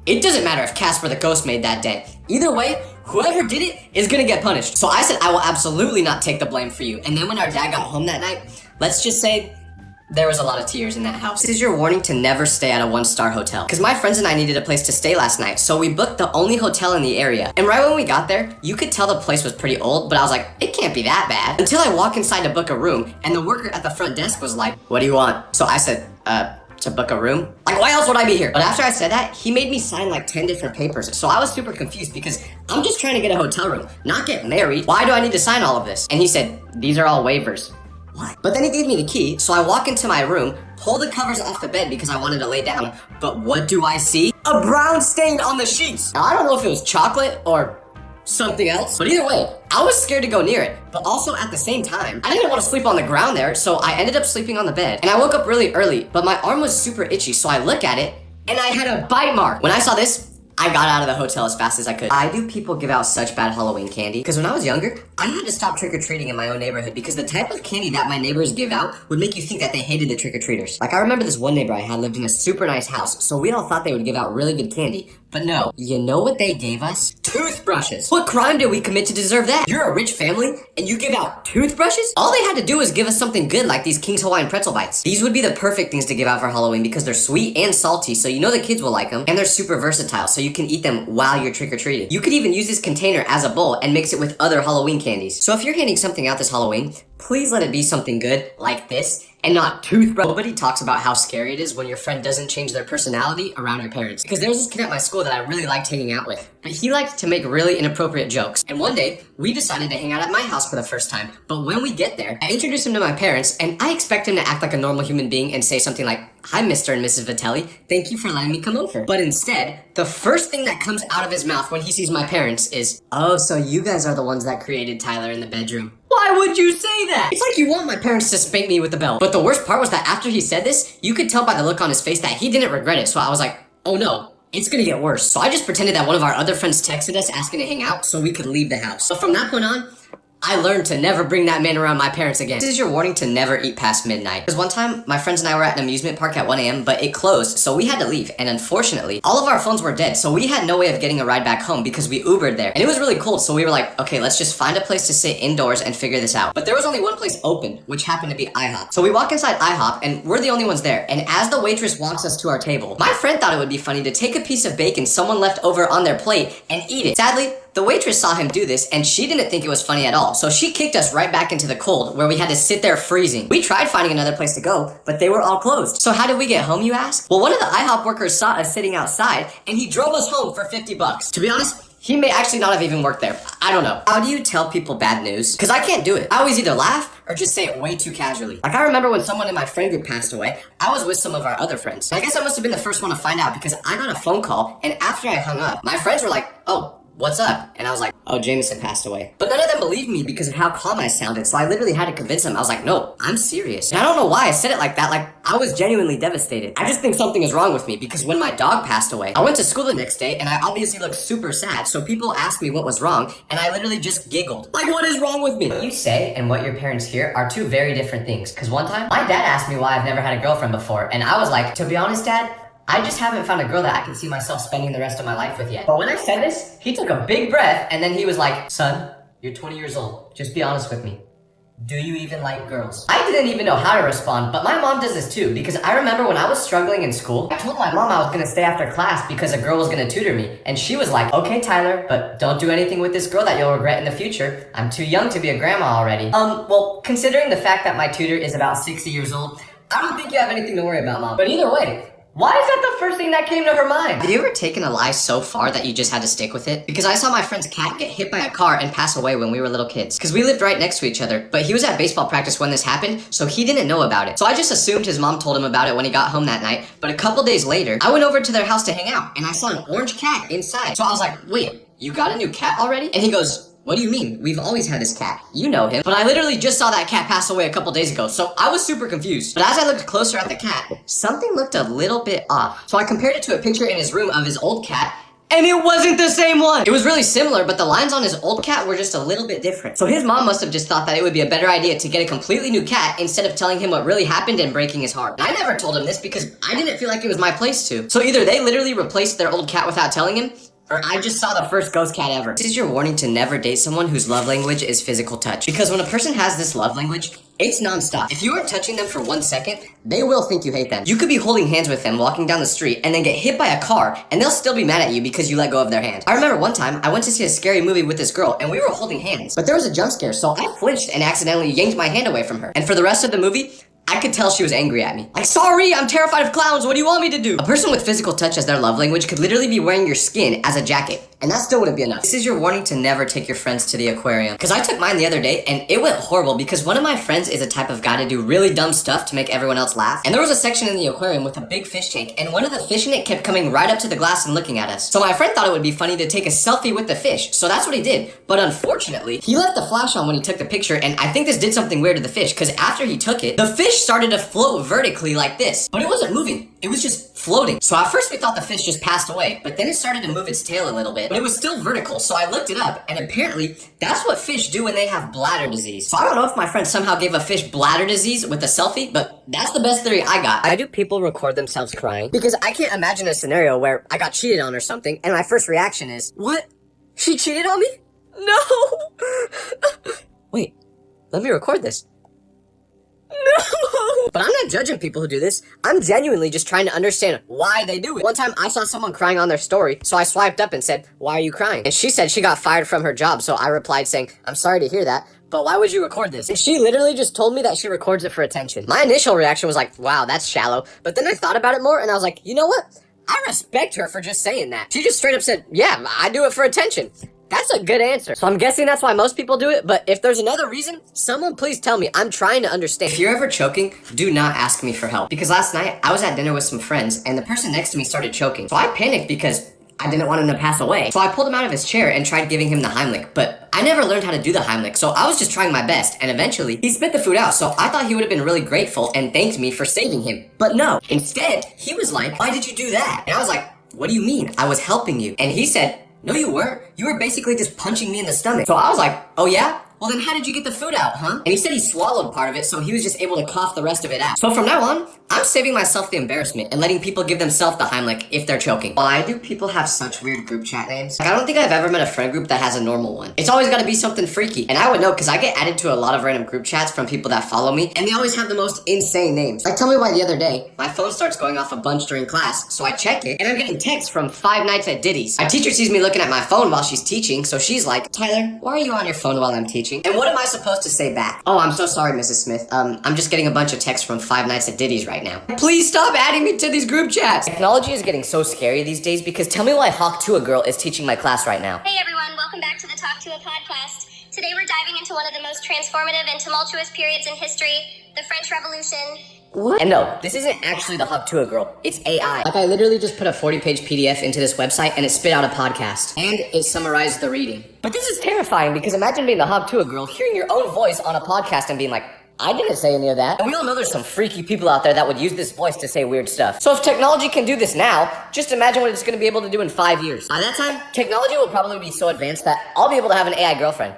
it doesn't matter if Casper the ghost made that dent. Either way, whoever did it is gonna get punished. So I said I will absolutely not take the blame for you. And then when our dad got home that night, let's just say there was a lot of tears in that house. This is your warning to never stay at a one-star hotel. Because my friends and I needed a place to stay last night, so we booked the only hotel in the area. And right when we got there, you could tell the place was pretty old, but I was like, it can't be that bad. Until I walk inside to book a room, and the worker at the front desk was like, what do you want? So I said, to book a room? Like, why else would I be here? But after I said that, he made me sign like 10 different papers. So I was super confused because I'm just trying to get a hotel room, not get married. Why do I need to sign all of this? And he said, these are all waivers. What? But then he gave me the key, so I walk into my room, pull the covers off the bed because I wanted to lay down, but what do I see? A brown stain on the sheets! Now, I don't know if it was chocolate or something else, but either way, I was scared to go near it, but also at the same time, I didn't want to sleep on the ground there, so I ended up sleeping on the bed, and I woke up really early, but my arm was super itchy, so I look at it, and I had a bite mark. When I saw this, I got out of the hotel as fast as I could. Why do people give out such bad Halloween candy? Because when I was younger, I had to stop trick-or-treating in my own neighborhood because the type of candy that my neighbors give out would make you think that they hated the trick-or-treaters. Like, I remember this one neighbor I had lived in a super nice house, so we all thought they would give out really good candy. But no, you know what they gave us? Toothbrushes. What crime did we commit to deserve that? You're a rich family, and you give out toothbrushes? All they had to do was give us something good like these King's Hawaiian pretzel bites. These would be the perfect things to give out for Halloween because they're sweet and salty, so you know the kids will like them, and they're super versatile, so you can eat them while you're trick-or-treating. You could even use this container as a bowl and mix it with other Halloween candies. So if you're handing something out this Halloween, please let it be something good, like this, and not toothbrush. Nobody talks about how scary it is when your friend doesn't change their personality around your parents. Because there was this kid at my school that I really liked hanging out with, but he liked to make really inappropriate jokes. And one day, we decided to hang out at my house for the first time. But when we get there, I introduce him to my parents, and I expect him to act like a normal human being and say something like, hi, Mr. and Mrs. Vitelli, thank you for letting me come over. But instead, the first thing that comes out of his mouth when he sees my parents is, oh, so you guys are the ones that created Tyler in the bedroom. Why would you say that? It's like you want my parents to spank me with the belt. But the worst part was that after he said this, you could tell by the look on his face that he didn't regret it. So I was like, oh no, it's gonna get worse. So I just pretended that one of our other friends texted us asking to hang out so we could leave the house. But from that point on, I learned to never bring that man around my parents again. This is your warning to never eat past midnight. Because one time, my friends and I were at an amusement park at 1 a.m., but it closed, so we had to leave. And unfortunately, all of our phones were dead, so we had no way of getting a ride back home because we Ubered there. And it was really cold, so we were like, okay, let's just find a place to sit indoors and figure this out. But there was only one place open, which happened to be IHOP. So we walk inside IHOP, and we're the only ones there. And as the waitress walks us to our table, my friend thought it would be funny to take a piece of bacon someone left over on their plate and eat it. Sadly, the waitress saw him do this, and she didn't think it was funny at all, so she kicked us right back into the cold, where we had to sit there freezing. We tried finding another place to go, but they were all closed. So how did we get home, you ask? Well, one of the IHOP workers saw us sitting outside, and he drove us home for 50 bucks. To be honest, he may actually not have even worked there. I don't know. How do you tell people bad news? Because I can't do it. I always either laugh or just say it way too casually. Like, I remember when someone in my friend group passed away, I was with some of our other friends. I guess I must have been the first one to find out because I got a phone call, and after I hung up, my friends were like, oh, what's up? And I was like, oh, Jameson passed away. But none of them believed me because of how calm I sounded, so I literally had to convince them. I was like, no, I'm serious. And I don't know why I said it like that, like I was genuinely devastated. I just think something is wrong with me because when my dog passed away, I went to school the next day and I obviously looked super sad, so people asked me what was wrong, and I literally just giggled. Like, what is wrong with me? What you say and what your parents hear are two very different things, because one time, my dad asked me why I've never had a girlfriend before, and I was like, to be honest, Dad, I just haven't found a girl that I can see myself spending the rest of my life with yet. But when I said this, he took a big breath, and then he was like, son, you're 20 years old. Just be honest with me. Do you even like girls? I didn't even know how to respond, but my mom does this too, because I remember when I was struggling in school, I told my mom I was gonna stay after class because a girl was gonna tutor me, and she was like, okay, Tyler, but don't do anything with this girl that you'll regret in the future. I'm too young to be a grandma already. Well, considering the fact that my tutor is about 60 years old, I don't think you have anything to worry about, Mom. But either way, why is that the first thing that came to her mind? Have you ever taken a lie so far that you just had to stick with it? Because I saw my friend's cat get hit by a car and pass away when we were little kids. Because we lived right next to each other, but he was at baseball practice when this happened, so he didn't know about it. So I just assumed his mom told him about it when he got home that night, but a couple days later, I went over to their house to hang out, and I saw an orange cat inside. So I was like, wait, you got a new cat already? And he goes, What do you mean? We've always had this cat. You know him. But I literally just saw that cat pass away a couple days ago, so I was super confused. But as I looked closer at the cat, something looked a little bit off. So I compared it to a picture in his room of his old cat, and it wasn't the same one. It was really similar, but the lines on his old cat were just a little bit different. So his mom must have just thought that it would be a better idea to get a completely new cat instead of telling him what really happened and breaking his heart. And I never told him this because I didn't feel like it was my place to. So either they literally replaced their old cat without telling him, or I just saw the first ghost cat ever. This is your warning to never date someone whose love language is physical touch. Because when a person has this love language, it's nonstop. If you aren't touching them for 1 second, they will think you hate them. You could be holding hands with them walking down the street and then get hit by a car and they'll still be mad at you because you let go of their hand. I remember one time I went to see a scary movie with this girl and we were holding hands. But there was a jump scare, so I flinched and accidentally yanked my hand away from her. And for the rest of the movie, I could tell she was angry at me. Like, sorry, I'm terrified of clowns. What do you want me to do? A person with physical touch as their love language could literally be wearing your skin as a jacket, and that still wouldn't be enough. This is your warning to never take your friends to the aquarium. Because I took mine the other day, and it went horrible because one of my friends is a type of guy to do really dumb stuff to make everyone else laugh. And there was a section in the aquarium with a big fish tank, and one of the fish in it kept coming right up to the glass and looking at us. So my friend thought it would be funny to take a selfie with the fish, so that's what he did. But unfortunately, he left the flash on when he took the picture, and I think this did something weird to the fish, because after he took it, the fish started to float vertically like this. But it wasn't moving, it was just floating. So at first we thought the fish just passed away, but then it started to move its tail a little bit, but it was still vertical. So I looked it up, and apparently that's what fish do when they have bladder disease. So I don't know if my friend somehow gave a fish bladder disease with a selfie, but that's the best theory I got. Why do people record themselves crying? Because I can't imagine a scenario where I got cheated on or something, and my first reaction is, what? She cheated on me? No! Wait, let me record this. No! But I'm not judging people who do this. I'm genuinely just trying to understand why they do it. One time I saw someone crying on their story, so I swiped up and said, why are you crying? And she said she got fired from her job, so I replied saying, I'm sorry to hear that, but why would you record this? And she literally just told me that she records it for attention. My initial reaction was like, wow, that's shallow. But then I thought about it more and I was like, you know what? I respect her for just saying that. She just straight up said, yeah, I do it for attention. That's a good answer. So I'm guessing that's why most people do it, but if there's another reason, someone please tell me. I'm trying to understand. If you're ever choking, do not ask me for help. Because last night, I was at dinner with some friends, and the person next to me started choking. So I panicked because I didn't want him to pass away. So I pulled him out of his chair and tried giving him the Heimlich, but I never learned how to do the Heimlich, so I was just trying my best, and eventually, he spit the food out, so I thought he would have been really grateful and thanked me for saving him. But no, instead, he was like, why did you do that? And I was like, what do you mean? I was helping you. And he said, no, you weren't. You were basically just punching me in the stomach. So I was like, oh yeah? Well then how did you get the food out, huh? And he said he swallowed part of it, so he was just able to cough the rest of it out. So from now on, I'm saving myself the embarrassment and letting people give themselves the Heimlich if they're choking. Why do people have such weird group chat names? Like, I don't think I've ever met a friend group that has a normal one. It's always gotta be something freaky. And I would know because I get added to a lot of random group chats from people that follow me, and they always have the most insane names. Like, tell me why the other day, my phone starts going off a bunch during class, so I check it, and I'm getting texts from 5 Nights at Diddy's. My teacher sees me looking at my phone while she's teaching, so she's like, Tyler, why are you on your phone while I'm teaching? And what am I supposed to say back? Oh, I'm so sorry, Mrs. Smith. I'm just getting a bunch of texts from 5 Nights at Diddy's right now. Please stop adding me to these group chats. Technology is getting so scary these days because tell me why Hawk to a Girl is teaching my class right now. Hey everyone, welcome back to the Talk to a podcast. Today we're diving into one of the most transformative and tumultuous periods in history, the French Revolution. What? And no, this isn't actually the Hawk to a Girl. It's AI. Like, I literally just put a 40-page PDF into this website and it spit out a podcast. And it summarized the reading. But this is terrifying because imagine being the Hawk to a Girl, hearing your own voice on a podcast and being like, I didn't say any of that. And we all know there's some freaky people out there that would use this voice to say weird stuff. So if technology can do this now, just imagine what it's going to be able to do in 5 years. By that time, technology will probably be so advanced that I'll be able to have an AI girlfriend.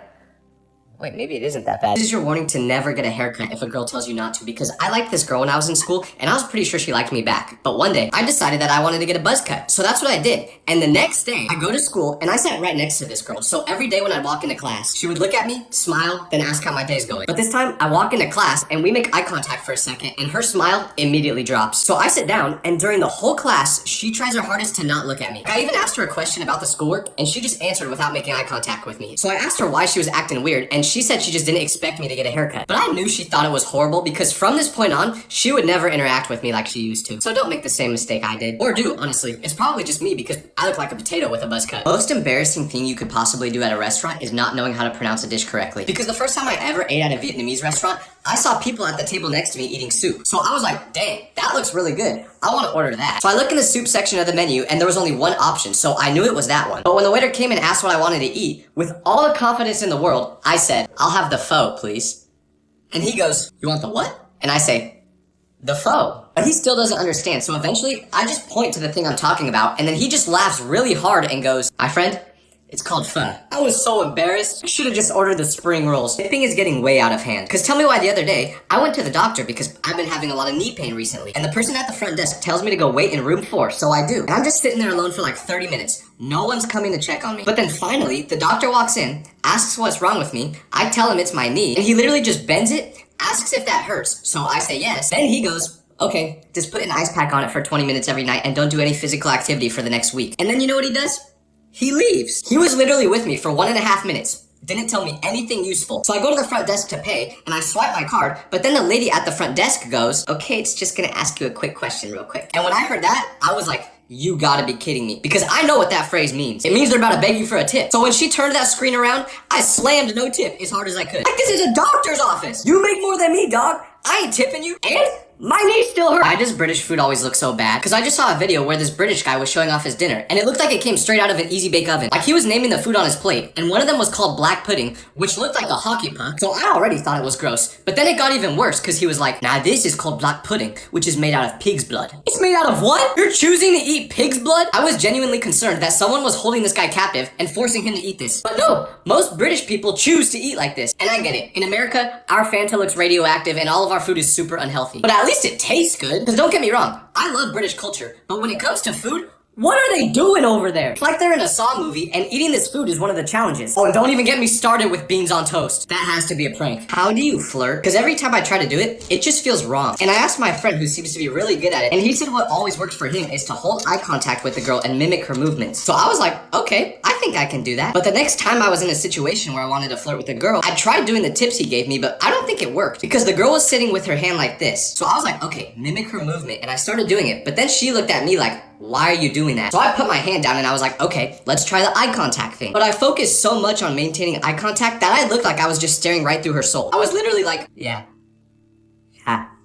Wait, maybe it isn't that bad. This is your warning to never get a haircut if a girl tells you not to, because I liked this girl when I was in school, and I was pretty sure she liked me back. But one day, I decided that I wanted to get a buzz cut, so that's what I did. And the next day, I go to school, and I sat right next to this girl. So every day when I'd walk into class, she would look at me, smile, then ask how my day's going. But this time, I walk into class, and we make eye contact for a second, and her smile immediately drops. So I sit down, and during the whole class, she tries her hardest to not look at me. I even asked her a question about the schoolwork, and she just answered without making eye contact with me. So I asked her why she was acting weird, and she said she just didn't expect me to get a haircut. But I knew she thought it was horrible because from this point on, she would never interact with me like she used to. So don't make the same mistake I did. Or do, honestly. It's probably just me because I look like a potato with a buzz cut. Most embarrassing thing you could possibly do at a restaurant is not knowing how to pronounce a dish correctly. Because the first time I ever ate at a Vietnamese restaurant, I saw people at the table next to me eating soup. So I was like, dang, that looks really good. I want to order that. So I look in the soup section of the menu and there was only one option, so I knew it was that one. But when the waiter came and asked what I wanted to eat, With all the confidence in the world, I said, I'll have the pho, please. And he goes, you want the what? And I say, the pho. But he still doesn't understand, so eventually, I just point to the thing I'm talking about, and then he just laughs really hard and goes, my friend, it's called pho. I was so embarrassed. I should have just ordered the spring rolls. Tipping is getting way out of hand. Cause tell me why the other day, I went to the doctor because I've been having a lot of knee pain recently. And the person at the front desk tells me to go wait in room 4, so I do. And I'm just sitting there alone for like 30 minutes. No one's coming to check on me. But then finally, the doctor walks in, asks what's wrong with me. I tell him it's my knee, and he literally just bends it, asks if that hurts. So I say yes. Then he goes, okay, just put an ice pack on it for 20 minutes every night and don't do any physical activity for the next week. And then you know what he does? He leaves. He was literally with me for 1.5 minutes. Didn't tell me anything useful. So I go to the front desk to pay, and I swipe my card, but then the lady at the front desk goes, okay, it's just gonna ask you a quick question real quick. And when I heard that, I was like, you gotta be kidding me. Because I know what that phrase means. It means they're about to beg you for a tip. So when she turned that screen around, I slammed no tip as hard as I could. Like, this is a doctor's office. You make more than me, dog. I ain't tipping you. And my knee still hurts. Why does British food always look so bad? Because I just saw a video where this British guy was showing off his dinner, and it looked like it came straight out of an easy bake oven. Like he was naming the food on his plate, and one of them was called black pudding, which looked like a hockey puck. So I already thought it was gross. But then it got even worse, because he was like, nah, this is called black pudding, which is made out of pig's blood. It's made out of what? You're choosing to eat pig's blood? I was genuinely concerned that someone was holding this guy captive and forcing him to eat this. But no, most British people choose to eat like this. And I get it. In America, our Fanta looks radioactive and all of our food is super unhealthy. But at least it tastes good. Because don't get me wrong, I love British culture, but when it comes to food, what are they doing over there? It's like they're in a Saw movie, and eating this food is one of the challenges. Oh, and don't even get me started with beans on toast. That has to be a prank. How do you flirt? Because every time I try to do it, it just feels wrong. And I asked my friend, who seems to be really good at it, and he said what always works for him is to hold eye contact with the girl and mimic her movements. So I was like, okay, I think I can do that. But the next time I was in a situation where I wanted to flirt with a girl, I tried doing the tips he gave me, but I don't think it worked. Because the girl was sitting with her hand like this. So I was like, okay, mimic her movement, and I started doing it. But then she looked at me like, why are you doing that? So I put my hand down and I was like, okay, let's try the eye contact thing. But I focused so much on maintaining eye contact that I looked like I was just staring right through her soul. I was literally like, yeah.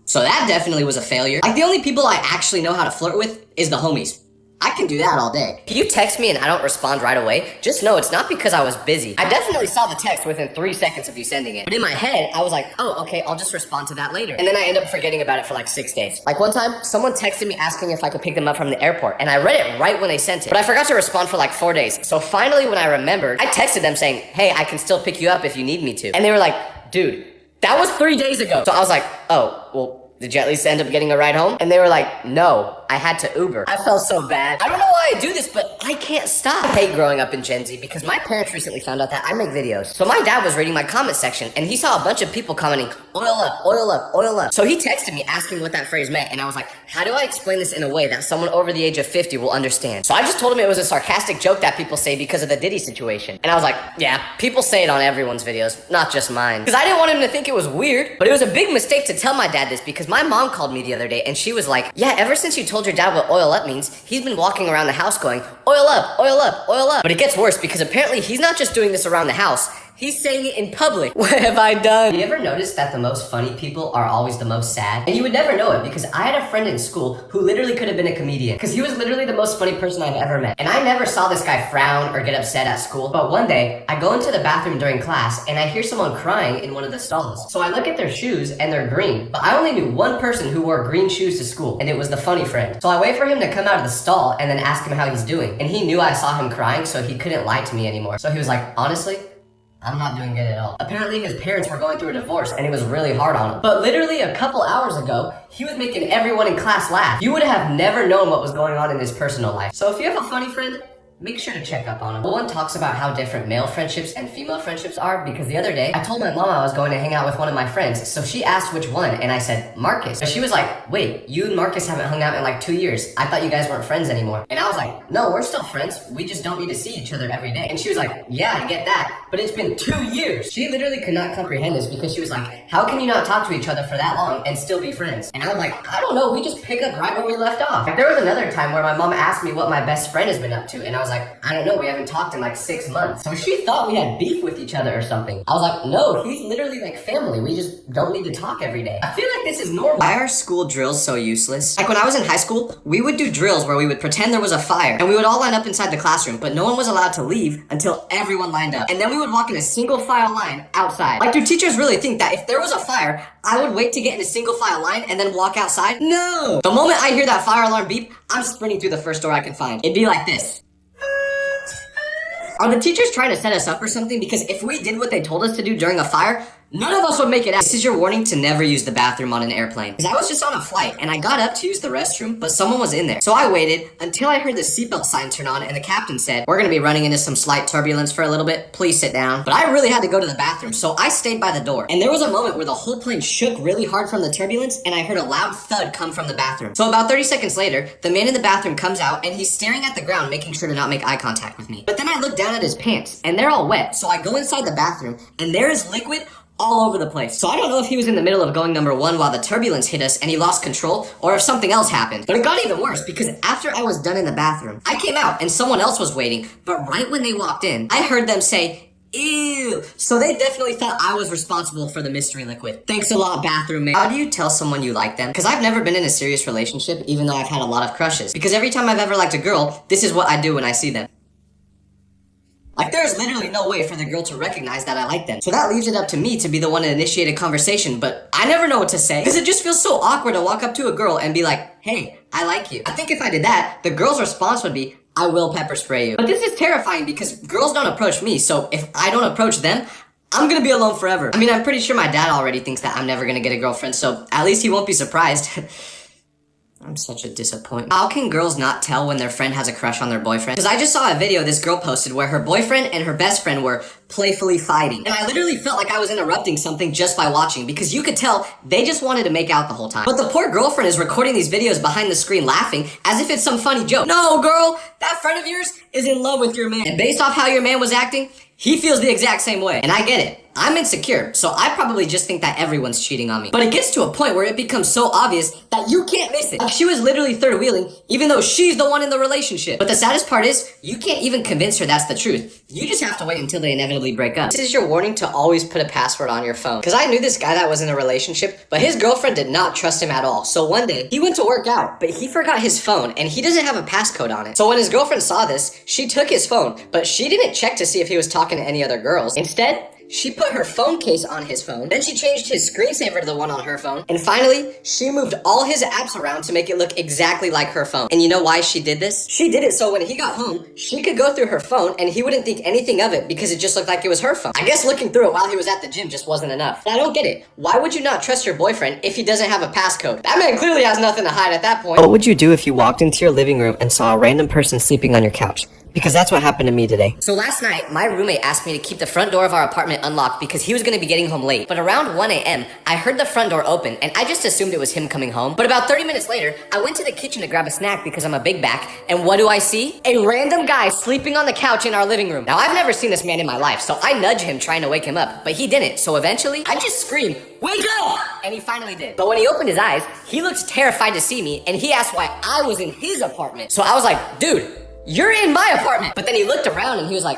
So that definitely was a failure. Like, the only people I actually know how to flirt with is the homies. I can do that all day. If you text me and I don't respond right away, just know it's not because I was busy. I definitely saw the text within 3 seconds of you sending it. But in my head, I was like, oh, okay, I'll just respond to that later. And then I end up forgetting about it for like 6 days. Like one time, someone texted me asking if I could pick them up from the airport, and I read it right when they sent it. But I forgot to respond for like 4 days. So finally, when I remembered, I texted them saying, hey, I can still pick you up if you need me to. And they were like, dude, that was 3 days ago. So I was like, oh, well, did you at least end up getting a ride home? And they were like, no, I had to Uber. I felt so bad. I don't know why I do this, but I can't stop. I hate growing up in Gen Z because my parents recently found out that I make videos. So my dad was reading my comment section and he saw a bunch of people commenting, oil up, oil up, oil up. So he texted me asking what that phrase meant, and I was like, how do I explain this in a way that someone over the age of 50 will understand? So I just told him it was a sarcastic joke that people say because of the Diddy situation. And I was like, yeah, people say it on everyone's videos, not just mine. Because I didn't want him to think it was weird, but it was a big mistake to tell my dad this because my mom called me the other day and she was like, yeah, ever since you told your dad what oil up means, he's been walking around the house going, oil up, oil up, oil up. But it gets worse because apparently he's not just doing this around the house, he's saying it in public. What have I done? You ever noticed that the most funny people are always the most sad? And you would never know it because I had a friend in school who literally could have been a comedian because he was literally the most funny person I've ever met. And I never saw this guy frown or get upset at school. But one day, I go into the bathroom during class and I hear someone crying in one of the stalls. So I look at their shoes and they're green. But I only knew one person who wore green shoes to school, and it was the funny friend. So I wait for him to come out of the stall and then ask him how he's doing. And he knew I saw him crying, so he couldn't lie to me anymore. So he was like, honestly, I'm not doing good at all. Apparently his parents were going through a divorce and it was really hard on him. But literally a couple hours ago, he was making everyone in class laugh. You would have never known what was going on in his personal life. So if you have a funny friend, make sure to check up on him. No one talks about how different male friendships and female friendships are because the other day, I told my mom I was going to hang out with one of my friends, so she asked which one, and I said, Marcus. So she was like, wait, you and Marcus haven't hung out in like 2 years. I thought you guys weren't friends anymore. And I was like, no, we're still friends. We just don't need to see each other every day. And she was like, yeah, I get that, but it's been 2 years. She literally could not comprehend this because she was like, how can you not talk to each other for that long and still be friends? And I was like, I don't know, we just pick up right where we left off. Like, there was another time where my mom asked me what my best friend has been up to, and I was like, I don't know, we haven't talked in like 6 months. So she thought we had beef with each other or something. I was like, no, he's literally like family. We just don't need to talk every day. I feel like this is normal. Why are school drills so useless? Like when I was in high school, we would do drills where we would pretend there was a fire and we would all line up inside the classroom, but no one was allowed to leave until everyone lined up. And then we would walk in a single file line outside. Like, do teachers really think that if there was a fire, I would wait to get in a single file line and then walk outside? No! The moment I hear that fire alarm beep, I'm sprinting through the first door I can find. It'd be like this. Are the teachers trying to set us up or something? Because if we did what they told us to do during a fire, none of us would make it out. This is your warning to never use the bathroom on an airplane. Because I was just on a flight and I got up to use the restroom, but someone was in there. So I waited until I heard the seatbelt sign turn on and the captain said, we're gonna be running into some slight turbulence for a little bit. Please sit down. But I really had to go to the bathroom, so I stayed by the door. And there was a moment where the whole plane shook really hard from the turbulence and I heard a loud thud come from the bathroom. So about 30 seconds later, the man in the bathroom comes out and he's staring at the ground, making sure to not make eye contact with me. But then I look down at his pants and they're all wet. So I go inside the bathroom and there is liquid all over the place. So I don't know if he was in the middle of going number 1 while the turbulence hit us and he lost control, or if something else happened. But it got even worse because after I was done in the bathroom, I came out and someone else was waiting, but right when they walked in, I heard them say, ew. So they definitely thought I was responsible for the mystery liquid. Thanks a lot, bathroom man. How do you tell someone you like them? Because I've never been in a serious relationship, even though I've had a lot of crushes. Because every time I've ever liked a girl, this is what I do when I see them. Like, there's literally no way for the girl to recognize that I like them. So that leaves it up to me to be the one to initiate a conversation, but I never know what to say. Because it just feels so awkward to walk up to a girl and be like, hey, I like you. I think if I did that, the girl's response would be, I will pepper spray you. But this is terrifying because girls don't approach me, so if I don't approach them, I'm gonna be alone forever. I mean, I'm pretty sure my dad already thinks that I'm never gonna get a girlfriend, so at least he won't be surprised. I'm such a disappointment. How can girls not tell when their friend has a crush on their boyfriend? Because I just saw a video this girl posted where her boyfriend and her best friend were playfully fighting. And I literally felt like I was interrupting something just by watching because you could tell they just wanted to make out the whole time. But the poor girlfriend is recording these videos behind the screen laughing as if it's some funny joke. No, girl, that friend of yours is in love with your man. And based off how your man was acting, he feels the exact same way. And I get it. I'm insecure, so I probably just think that everyone's cheating on me. But it gets to a point where it becomes so obvious that you can't miss it. Like, she was literally third wheeling, even though she's the one in the relationship. But the saddest part is, you can't even convince her that's the truth. You just have to wait until they inevitably break up. This is your warning to always put a password on your phone. Because I knew this guy that was in a relationship, but his girlfriend did not trust him at all. So one day, he went to work out, but he forgot his phone, and he doesn't have a passcode on it. So when his girlfriend saw this, she took his phone, but she didn't check to see if he was talking to any other girls. Instead, she put her phone case on his phone, then she changed his screensaver to the one on her phone, and finally, she moved all his apps around to make it look exactly like her phone. And you know why she did this? She did it so when he got home, she could go through her phone and he wouldn't think anything of it because it just looked like it was her phone. I guess looking through it while he was at the gym just wasn't enough. But I don't get it. Why would you not trust your boyfriend if he doesn't have a passcode? That man clearly has nothing to hide at that point. What would you do if you walked into your living room and saw a random person sleeping on your couch? Because that's what happened to me today. So last night, my roommate asked me to keep the front door of our apartment unlocked because he was gonna be getting home late. But around 1 a.m., I heard the front door open and I just assumed it was him coming home. But about 30 minutes later, I went to the kitchen to grab a snack because I'm a big back. And what do I see? A random guy sleeping on the couch in our living room. Now, I've never seen this man in my life, so I nudge him trying to wake him up. But he didn't, so eventually, I just screamed, wake up! And he finally did. But when he opened his eyes, he looked terrified to see me and he asked why I was in his apartment. So I was like, dude, you're in my apartment. But then he looked around and he was like,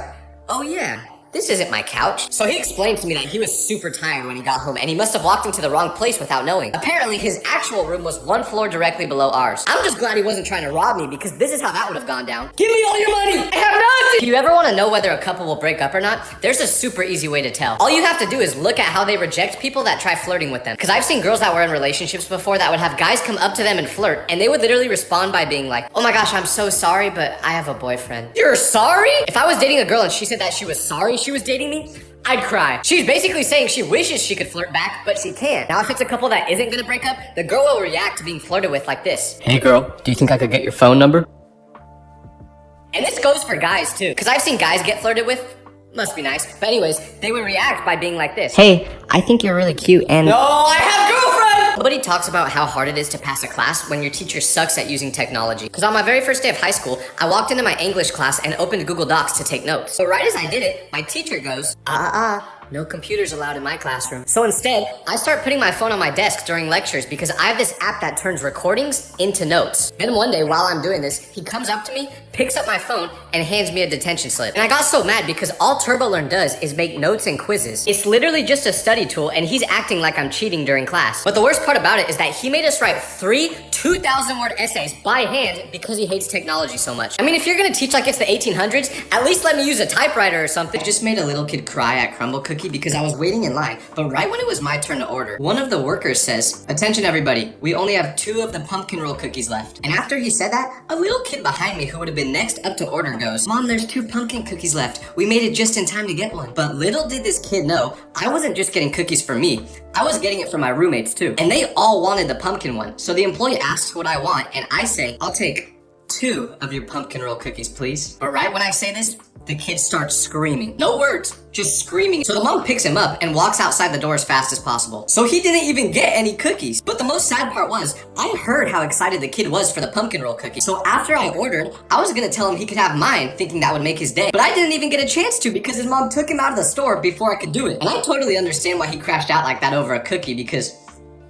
oh yeah, this isn't my couch. So he explained to me that he was super tired when he got home and he must have walked into the wrong place without knowing. Apparently his actual room was 1 floor directly below ours. I'm just glad he wasn't trying to rob me because this is how that would have gone down. Give me all your money! I have nothing! If you ever want to know whether a couple will break up or not, there's a super easy way to tell. All you have to do is look at how they reject people that try flirting with them. Because I've seen girls that were in relationships before that would have guys come up to them and flirt and they would literally respond by being like, oh my gosh, I'm so sorry, but I have a boyfriend. You're sorry? If I was dating a girl and she said that she was sorry she was dating me, I'd cry. She's basically saying she wishes she could flirt back, but she can't. Now, if it's a couple that isn't gonna break up, the girl will react to being flirted with like this. Hey girl, do you think I could get your phone number? And this goes for guys too, because I've seen guys get flirted with. Must be nice. But anyways, they would react by being like this. Hey, I think you're really cute and— No, I have girlfriend! Nobody talks about how hard it is to pass a class when your teacher sucks at using technology. Because on my very first day of high school, I walked into my English class and opened Google Docs to take notes. But right as I did it, my teacher goes, no computers allowed in my classroom. So instead, I start putting my phone on my desk during lectures because I have this app that turns recordings into notes. Then one day while I'm doing this, he comes up to me, picks up my phone, and hands me a detention slip. And I got so mad because all TurboLearn does is make notes and quizzes. It's literally just a study tool, and he's acting like I'm cheating during class. But the worst part about it is that he made us write 3 2,000-word essays by hand because he hates technology so much. I mean, if you're gonna teach like it's the 1800s, at least let me use a typewriter or something. I just made a little kid cry at Crumble Cookie because I was waiting in line, but right when it was my turn to order, one of the workers says, "Attention everybody, we only have 2 of the pumpkin roll cookies left." And after he said that, a little kid behind me who would have been next up to order goes, "Mom, there's 2 pumpkin cookies left. We made it just in time to get one." But little did this kid know, I wasn't just getting cookies for me, I was getting it for my roommates too. And they all wanted the pumpkin one. So the employee asks what I want, and I say, "I'll take 2 of your pumpkin roll cookies, please." But right when I say this, the kid starts screaming. No words, just screaming. So the mom picks him up and walks outside the door as fast as possible. So he didn't even get any cookies. But the most sad part was, I heard how excited the kid was for the pumpkin roll cookie. So after I ordered, I was gonna tell him he could have mine, thinking that would make his day. But I didn't even get a chance to because his mom took him out of the store before I could do it. And I totally understand why he crashed out like that over a cookie because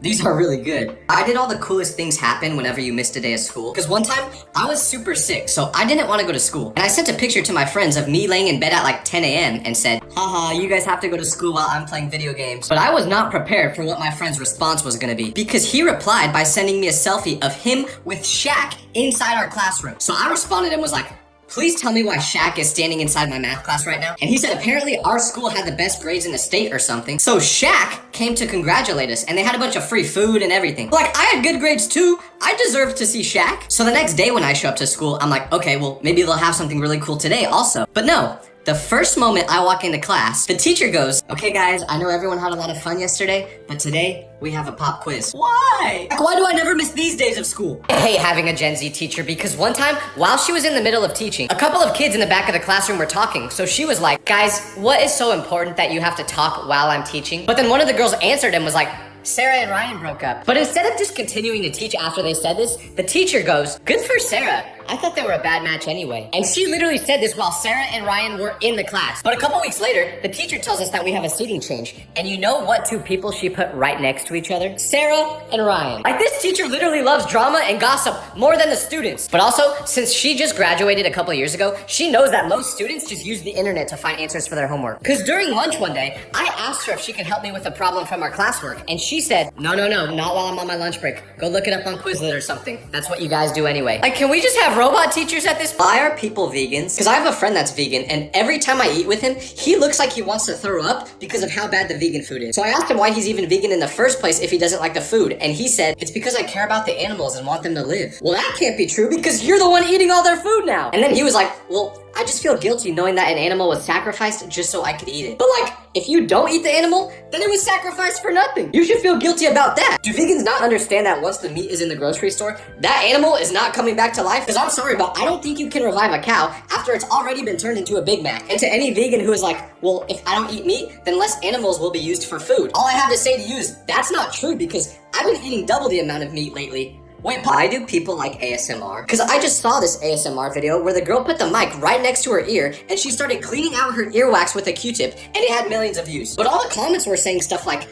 these are really good. I did all the coolest things happen whenever you missed a day of school. Because one time, I was super sick, so I didn't want to go to school. And I sent a picture to my friends of me laying in bed at like 10 a.m. and said, "Haha, you guys have to go to school while I'm playing video games." But I was not prepared for what my friend's response was gonna be. Because he replied by sending me a selfie of him with Shaq inside our classroom. So I responded and was like, "Please tell me why Shaq is standing inside my math class right now." And he said apparently our school had the best grades in the state or something. So Shaq came to congratulate us, and they had a bunch of free food and everything. Like, I had good grades too. I deserved to see Shaq. So the next day when I show up to school, I'm like, okay, well, maybe they'll have something really cool today also. But no. The first moment I walk into class, the teacher goes, "Okay guys, I know everyone had a lot of fun yesterday, but today we have a pop quiz." Why? Like, why do I never miss these days of school? I hate having a Gen Z teacher because one time, while she was in the middle of teaching, a couple of kids in the back of the classroom were talking. So she was like, "Guys, what is so important that you have to talk while I'm teaching?" But then one of the girls answered and was like, "Sarah and Ryan broke up." But instead of just continuing to teach after they said this, the teacher goes, "Good for Sarah. I thought they were a bad match anyway." And she literally said this while Sarah and Ryan were in the class. But a couple weeks later, the teacher tells us that we have a seating change. And you know what 2 people she put right next to each other? Sarah and Ryan. Like, this teacher literally loves drama and gossip more than the students. But also, since she just graduated a couple of years ago, she knows that most students just use the internet to find answers for their homework. Because during lunch one day, I asked her if she could help me with a problem from our classwork. And she said, no, not while I'm on my lunch break. Go look it up on Quizlet or something. That's what you guys do anyway. Like, can we just have robot teachers at this? Why are people vegans? Because I have a friend that's vegan, and every time I eat with him, he looks like he wants to throw up because of how bad the vegan food is. So I asked him why he's even vegan in the first place if he doesn't like the food, and he said, "It's because I care about the animals and want them to live." Well, that can't be true because you're the one eating all their food now. And then he was like, "Well, I just feel guilty knowing that an animal was sacrificed just so I could eat it." But like, if you don't eat the animal, then it was sacrificed for nothing. You should feel guilty about that. Do vegans not understand that once the meat is in the grocery store, that animal is not coming back to life? Because I'm sorry, but I don't think you can revive a cow after it's already been turned into a Big Mac. And to any vegan who is like, "Well, if I don't eat meat, then less animals will be used for food," all I have to say to you is, that's not true because I've been eating double the amount of meat lately. Wait, why do people like ASMR? Because I just saw this ASMR video where the girl put the mic right next to her ear and she started cleaning out her earwax with a Q-tip, and it had millions of views. But all the comments were saying stuff like,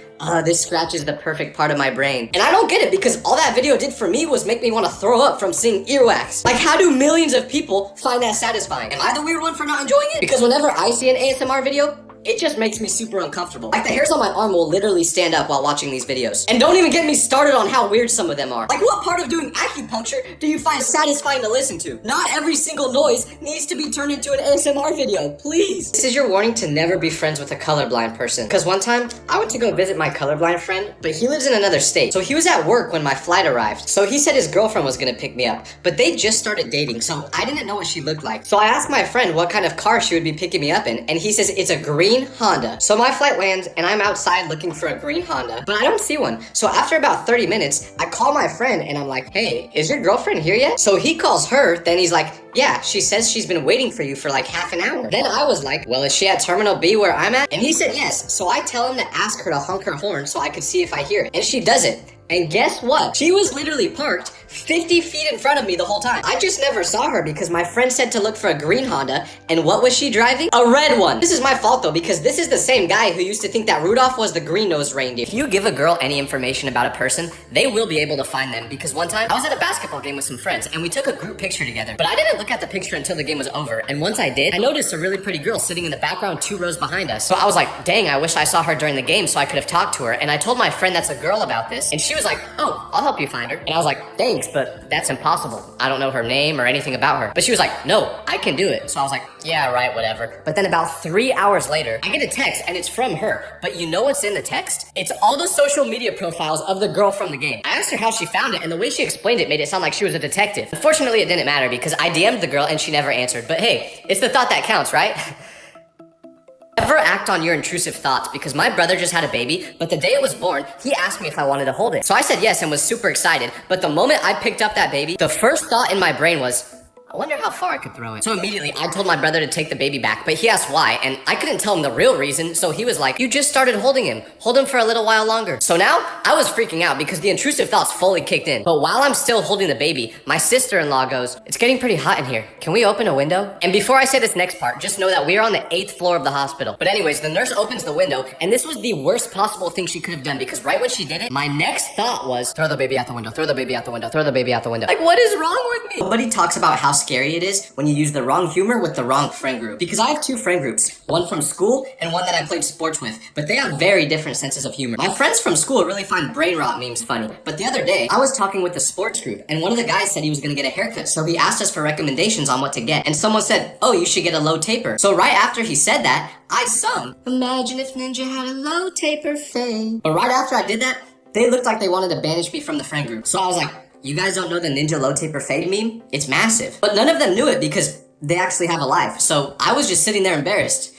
"This scratches the perfect part of my brain." And I don't get it because all that video did for me was make me want to throw up from seeing earwax. Like, how do millions of people find that satisfying? Am I the weird one for not enjoying it? Because whenever I see an ASMR video, it just makes me super uncomfortable. Like, the hairs on my arm will literally stand up while watching these videos. And don't even get me started on how weird some of them are. Like, what part of doing acupuncture do you find satisfying to listen to? Not every single noise needs to be turned into an ASMR video, please. This is your warning to never be friends with a colorblind person. Because one time, I went to go visit my colorblind friend, but he lives in another state. So he was at work when my flight arrived. So he said his girlfriend was gonna pick me up, but they just started dating, so I didn't know what she looked like. So I asked my friend what kind of car she would be picking me up in, and he says it's a green Honda. So my flight lands and I'm outside looking for a green Honda, but I don't see one. So after about 30 minutes, I call my friend and I'm like, "Hey, is your girlfriend here yet?" So he calls her, then he's like, "Yeah, she says she's been waiting for you for like half an hour." Then I was like, "Well, is she at Terminal B where I'm at?" And he said yes. So I tell him to ask her to honk her horn so I could see if I hear it. And she does it. And guess what? She was literally parked 50 feet in front of me the whole time. I just never saw her because my friend said to look for a green Honda, and what was she driving? A red one. This is my fault though, because this is the same guy who used to think that Rudolph was the green-nosed reindeer. If you give a girl any information about a person, they will be able to find them, because one time I was at a basketball game with some friends and we took a group picture together, but I didn't look at the picture until the game was over, and once I did, I noticed a really pretty girl sitting in the background 2 rows behind us. So I was like, dang, I wish I saw her during the game so I could have talked to her, and I told my friend that's a girl about this, and she was like, oh, I'll help you find her. And I was like, thanks, but that's impossible. I don't know her name or anything about her. But she was like, no, I can do it. So I was like, yeah, right, whatever. But then about 3 hours later, I get a text and it's from her. But you know what's in the text? It's all the social media profiles of the girl from the game. I asked her how she found it, and the way she explained it made it sound like she was a detective. Unfortunately, it didn't matter because I DM'd the girl and she never answered. But hey, it's the thought that counts, right? Never act on your intrusive thoughts, because my brother just had a baby, but the day it was born, he asked me if I wanted to hold it. So I said yes and was super excited, but the moment I picked up that baby, the first thought in my brain was, I wonder how far I could throw it. So immediately, I told my brother to take the baby back, but he asked why, and I couldn't tell him the real reason, so he was like, you just started holding him. Hold him for a little while longer. So now, I was freaking out because the intrusive thoughts fully kicked in. But while I'm still holding the baby, my sister-in-law goes, it's getting pretty hot in here. Can we open a window? And before I say this next part, just know that we are on the 8th floor of the hospital. But anyways, the nurse opens the window, and this was the worst possible thing she could have done, because right when she did it, my next thought was, throw the baby out the window, throw the baby out the window, throw the baby out the window. Like, what is wrong with me? Nobody talks about how scary it is when you use the wrong humor with the wrong friend group. Because I have 2 friend groups, one from school and one that I played sports with, but they have very different senses of humor. My friends from school really find brain rot memes funny, but the other day, I was talking with the sports group, and one of the guys said he was gonna get a haircut, so he asked us for recommendations on what to get, and someone said, oh, you should get a low taper. So right after he said that, I sung, imagine if Ninja had a low taper fade. But right after I did that, they looked like they wanted to banish me from the friend group. So I was like, you guys don't know the Ninja low taper fade meme? It's massive. But none of them knew it because they actually have a life. So I was just sitting there embarrassed.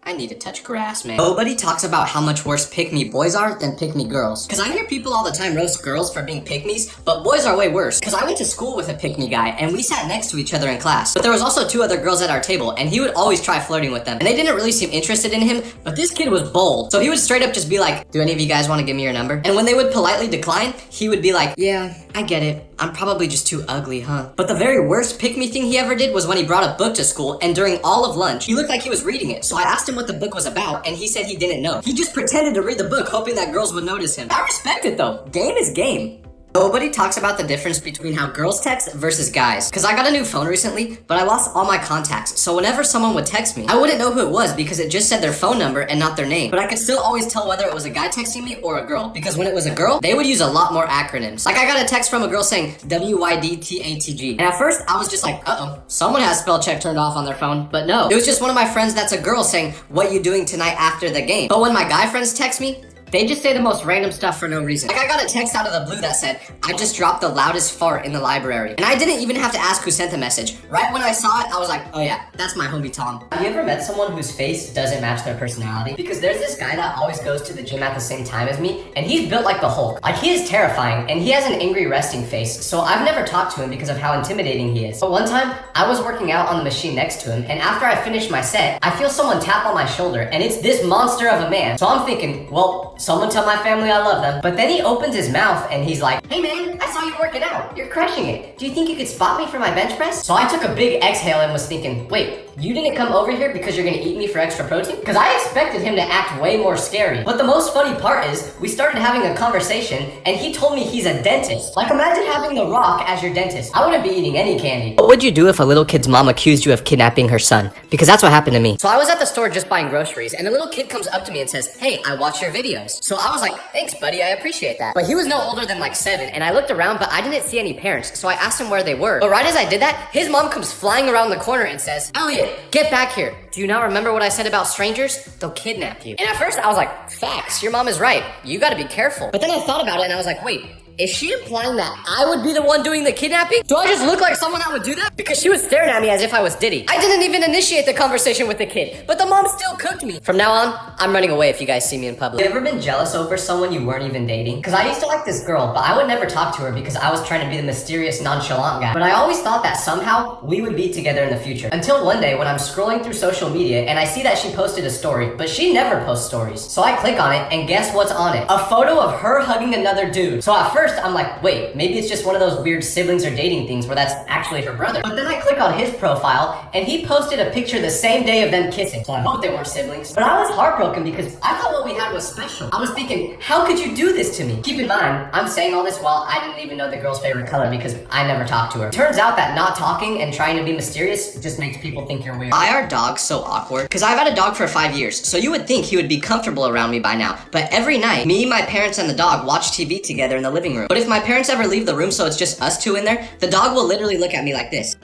I need to touch grass, man. Nobody talks about how much worse pick-me boys are than pick-me girls. Cause I hear people all the time roast girls for being pick-me's, but boys are way worse. Cause I went to school with a pick-me guy, and we sat next to each other in class. But there was also 2 other girls at our table, and he would always try flirting with them. And they didn't really seem interested in him, but this kid was bold. So he would straight up just be like, do any of you guys want to give me your number? And when they would politely decline, he would be like, yeah, I get it. I'm probably just too ugly, huh? But the very worst pick-me thing he ever did was when he brought a book to school, and during all of lunch, he looked like he was reading it. So I asked him what the book was about, and he said he didn't know. He just pretended to read the book, hoping that girls would notice him. I respect it though. Game is game. Nobody talks about the difference between how girls text versus guys. Cause I got a new phone recently, but I lost all my contacts. So whenever someone would text me, I wouldn't know who it was because it just said their phone number and not their name. But I could still always tell whether it was a guy texting me or a girl. Because when it was a girl, they would use a lot more acronyms. Like I got a text from a girl saying WYDTATG. And at first I was just like, uh-oh, someone has spell check turned off on their phone. But no, it was just one of my friends that's a girl saying, what you doing tonight after the game? But when my guy friends text me, they just say the most random stuff for no reason. Like I got a text out of the blue that said, I just dropped the loudest fart in the library. And I didn't even have to ask who sent the message. Right when I saw it, I was like, oh yeah, that's my homie Tom. Have you ever met someone whose face doesn't match their personality? Because there's this guy that always goes to the gym at the same time as me, and he's built like the Hulk. Like he is terrifying, and he has an angry resting face, so I've never talked to him because of how intimidating he is. But one time, I was working out on the machine next to him, and after I finished my set, I feel someone tap on my shoulder, and it's this monster of a man. So I'm thinking, well, someone tell my family I love them. But then he opens his mouth and he's like, hey man, I saw you working out. You're crushing it. Do you think you could spot me for my bench press? So I took a big exhale and was thinking, wait, you didn't come over here because you're gonna eat me for extra protein? Because I expected him to act way more scary. But the most funny part is, we started having a conversation and he told me he's a dentist. Like imagine having The Rock as your dentist. I wouldn't be eating any candy. What would you do if a little kid's mom accused you of kidnapping her son? Because that's what happened to me. So I was at the store just buying groceries and a little kid comes up to me and says, hey, I watch your videos. So I was like, thanks buddy, I appreciate that. But he was no older than like 7 and I looked around but I didn't see any parents. So I asked him where they were. But right as I did that, his mom comes flying around the corner and says, Elliot, get back here. Do you not remember what I said about strangers? They'll kidnap you. And at first I was like, facts, your mom is right. You gotta be careful. But then I thought about it and I was like, wait, is she implying that I would be the one doing the kidnapping? Do I just look like someone that would do that? Because she was staring at me as if I was Diddy. I didn't even initiate the conversation with the kid, but the mom still cooked me. From now on, I'm running away if you guys see me in public. Have you ever been jealous over someone you weren't even dating? Because I used to like this girl, but I would never talk to her because I was trying to be the mysterious, nonchalant guy. But I always thought that somehow we would be together in the future. Until one day when I'm scrolling through social media and I see that she posted a story, but she never posts stories. So I click on it and guess what's on it? A photo of her hugging another dude. So at first, first, I'm like, wait, maybe it's just one of those weird siblings or dating things where that's actually her brother. But then I click on his profile, and he posted a picture the same day of them kissing. So I hope they weren't siblings. But I was heartbroken because I thought what we had was special. I was thinking, how could you do this to me? Keep in mind, I'm saying all this while I didn't even know the girl's favorite color because I never talked to her. Turns out that not talking and trying to be mysterious just makes people think you're weird. Why are dogs so awkward? Because I've had a dog for 5 years, so you would think he would be comfortable around me by now. But every night, me, my parents, and the dog watch TV together in the living room. But if my parents ever leave the room so it's just us two in there, the dog will literally look at me like this.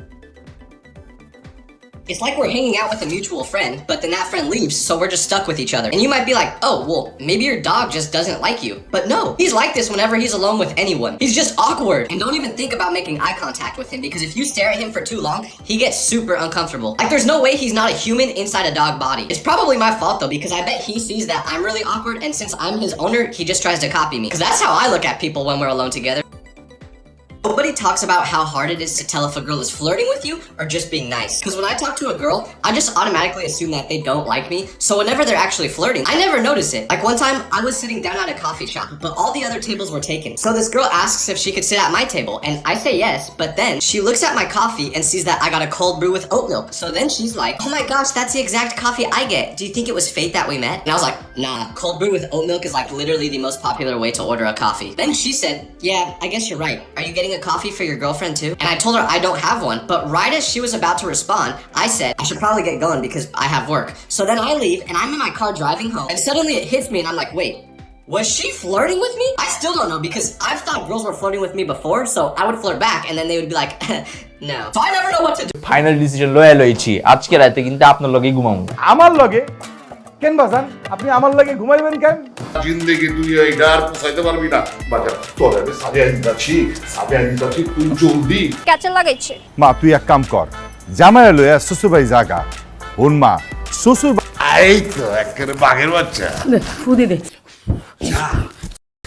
It's like we're hanging out with a mutual friend, but then that friend leaves, so we're just stuck with each other. And you might be like, oh, well, maybe your dog just doesn't like you. But no, he's like this whenever he's alone with anyone. He's just awkward. And don't even think about making eye contact with him, because if you stare at him for too long, he gets super uncomfortable. Like, there's no way he's not a human inside a dog body. It's probably my fault, though, because I bet he sees that I'm really awkward, and since I'm his owner, he just tries to copy me. Because that's how I look at people when we're alone together. Nobody talks about how hard it is to tell if a girl is flirting with you or just being nice. Because when I talk to a girl, I just automatically assume that they don't like me. So whenever they're actually flirting, I never notice it. Like one time, I was sitting down at a coffee shop, but all the other tables were taken. So this girl asks if she could sit at my table, and I say yes, but then she looks at my coffee and sees that I got a cold brew with oat milk. So then she's like, oh my gosh, that's the exact coffee I get. Do you think it was fate that we met? And I was like, nah, cold brew with oat milk is like literally the most popular way to order a coffee. Then she said, yeah, I guess you're right. Are you getting a coffee for your girlfriend too? And I told her I don't have one, but right as she was about to respond, I said I should probably get going because I have work. So then I leave and I'm in my car driving home, and suddenly it hits me and I'm like, wait, was she flirting with me? I still don't know because I've thought girls were flirting with me before, so I would flirt back and then they would be like, no. So I never know what to do. Final decision লয়ে লইছি আজকে রাতে কিন্তু আপনার লগে ঘুমাবো আমার লগে কেন বাজান আপনি আমার লগে ঘুমাইবেন কেন জিন্দেগি তুই এইটা আর পোষাইতে পারবি না বাজার তোর আমি সাবিয়া দিচ্ছি তুই জলদি ক্যাচে লাগাইছে মা তুই এক কাম কর জামাই লইয়া শ্বশুর বাড়ি জাগা হন মা শ্বশুর এই তো একেবারে বাঘের বাচ্চা ফুদি দে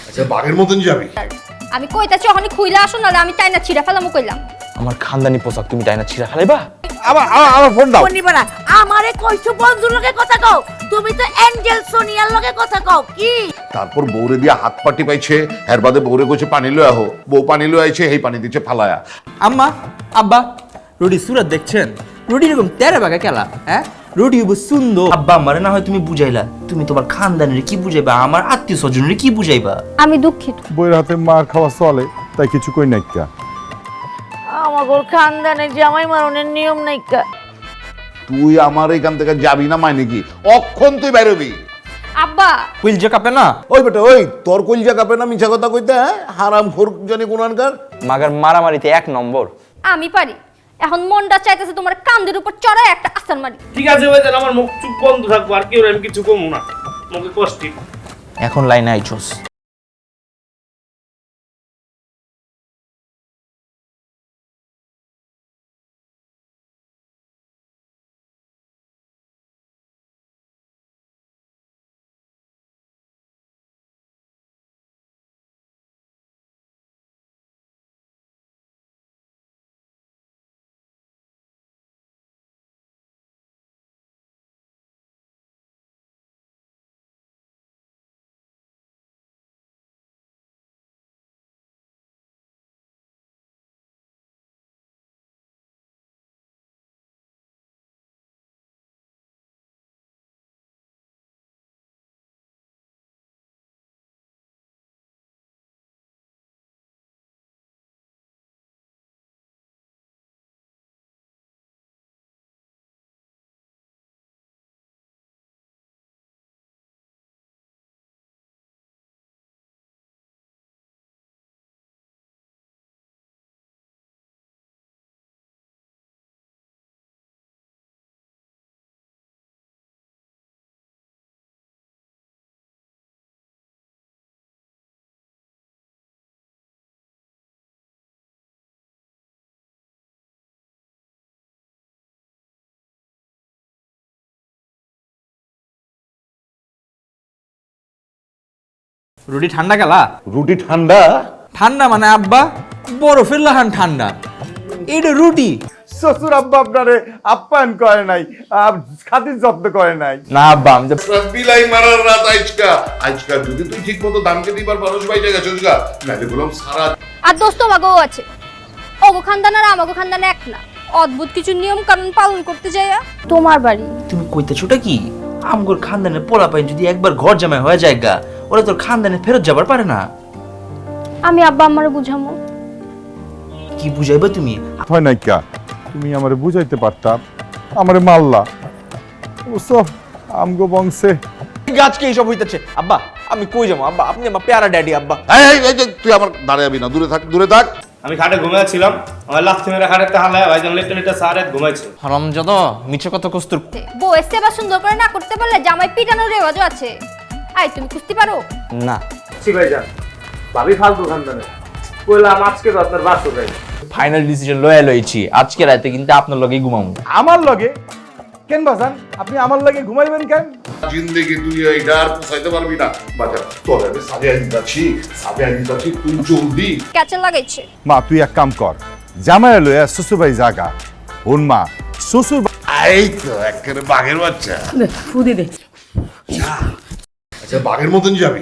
আচ্ছা বাঘের মতন যাবি আমি কইতাছি ওখানে খুইলা আসো নালে আমি টাইনা ছিড়া ফেলামু কইলাম আমার খানদানি পোশাক তুমি টাইনা ছিঁড়া ফেলাইবা আমার ফোন দাও নিবারা আমারে কইছো বন্ধুর লগে কথা কও তুমি তো এঞ্জেল সোনিয়ার লগে কথা কও কি তারপর বউরে দিয়া হাত পাটি পাইছে এর বাদে বউরে কইছে পানি লয়ে আহো বউ পানি লয়ে আইছে এই পানি দিচ্ছে ফালায়া আম্মা আব্বা রুডি সুরত দেখছেন রুডি এরকম তেরে বাগা খেলা হ্যাঁ রুডি সুন্দর আব্বা আমারে না হয় তুমি বুঝাইলা তুমি তোমার খানদানের কি বুঝাইবা আমার আত্মীয় স্বজনের কি বুঝাইবা আমি দুঃখিত বইয়ের হাতে মার খাওয়া চলে তাই কিছু কই নাই কা আমাগো খানদানে জামাই মারনের নিয়ম নাই কা তুই আমার এখান থেকে যাবি না মানে কি অক্ষণ তুই বেরোবি আব্বা কুইল যে কাপে না ওই বেটা ওই তোর কইলজা কাপে না মিছা কথা কইতে হ্যাঁ হারাম খোর জানি কোনখানকার মাগার মারামারিতে এক নম্বর আমি পারি এখন মনটা চাইতেছে তোমার কান্দের উপর চড়ায় একটা আসান মারি ঠিক আছে ভাই তাহলে আমার মুখ চুপ বন্ধ থাকবো আর কেউ আমি কিছু কমু না মুখে কষ্ট এখন লাইনে আইছস রুটি ঠান্ডা গেলা রুটি ঠান্ডা ঠান্ডা মানে আব্বা বরফের লাহান ঠান্ডা এটা রুটি শ্বশুর আব্বা আপনারে আপ্যায়ন করে নাই, খাতির যত্ন করে নাই। না আব্বা আমি যে বিলাই মারার রাত আজকা আজকা যদি তুই ঠিক মতো দামকে দিবার মানুষ বাইরে গেছিস গা নাহলে বললাম সারা আর দোস্ত মাগও আছে, ওগো খানদান আর আমাগো খানদান এক না, অদ্ভুত কিছু নিয়ম কানুন পালন করতে যায়। তোমার বাড়ি তুমি কইতেছোটা কি? আমগোর খানদানের পোলা পাইন যদি একবার ঘর জামাই হয়ে যায় গা, ওরা তোর খানদানে ফেরত যাবার পারে না। আমি আব্বা আমারে বুঝামো। কি বুঝাইবে তুমি? হয় নাই কা, তুমি আমারে বুঝাইতে পারতাম, আমারে মারলা। ওসব আমগো বংশে গাছকে এইসব হইতেছে। আব্বা আমি কই যাবো আব্বা? আপনি আমার প্যারা ড্যাডি আব্বা। এই যে তুই আমার দাঁড়াবি না, দূরে থাক দূরে থাক। আমি খাটে ঘুমাইছিলাম, আমার লাফ মেরে খাটে হালায় ভাইজান লেটে লেটে সারে ঘুমাইছে। হারামজাদা মিছে কথা কস্তুর। বউয়ের সেবা সুন্দর করে না করতে পারলে জামাই পিটানোর রেওয়াজও আছে। আই তুমি কুস্তি পারো? না জি ভাইজান, ভাবি ফালতু খানদানে কইলাম আজকে তো আপনার বাসো যাই। ফাইনাল ডিসিশন লয়ে লইছি, আজকে রাতে কিন্তু আপনার লগেই ঘুমাবো। আমার লগে কেন বাজান? আপনি আমার লগে ঘুমাইবেন কেন? জিন্দেগি তুই এই ডার পোষাইতে পারবি না। বাজার তোর আমি সাজিয়ে দিচ্ছি তুই জলদি। ক্যাচে লাগাইছে। মা তুই এক কাম কর, জামাই লইয়া শ্বশুর বাড়ি জাগা। ওন মা শ্বশুর এই তো একেবারে বাঘের বাচ্চা। ফুদি দে। আচ্ছা বাঘের মতন যাবি।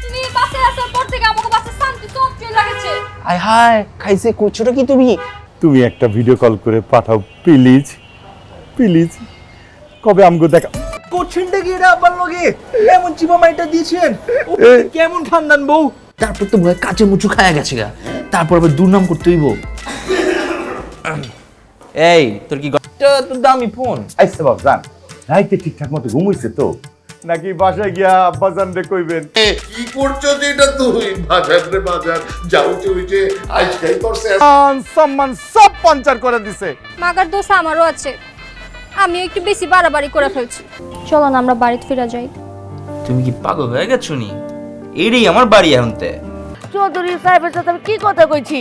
তুমি বাসে আসার পর থেকে আমাকে বাসে শান্তি সব চলে লাগেছে। হায় হায় খাইছে করছোটা কি তুমি? তুমি একটা ভিডিও কল করে পাঠাও প্লিজ, প্লিজ। কবে আমগো দেখা কোচিনটা কি এটা আব্বার লগে এমন চিপা মাইটা দিয়েছেন? কেমন খানদান বউ? তারপর তো ভয় কাচে মুচু খায়া গেছে গা, তারপর আবার দুর্নাম করতে হইব। এই তোর কি তোর দামি ফোন? আইসা বাপ জান, রাইতে ঠিকঠাক মতো ঘুমাইছে তো নাকি বাসায় গিয়া আব্বা জান রে কইবেন? কি করছো যেটা তুই? বাজার রে বাজার যাও চলছে আজকাই তোর শেষ। সম্মান সব পাঞ্চার করে দিছে। মাগার দোষ আমারও আছে, আমি একটু বেশি বাড়াবাড়ি করে ফেলছি। চলো না আমরা বাড়িতে ফিরে যাই। তুমি কি পাগল হয়ে গেছো নি? এইটাই আমার বাড়ি এখনতে। চৌধুরী সাহেবের সাথে আমি কি কথা কইছি?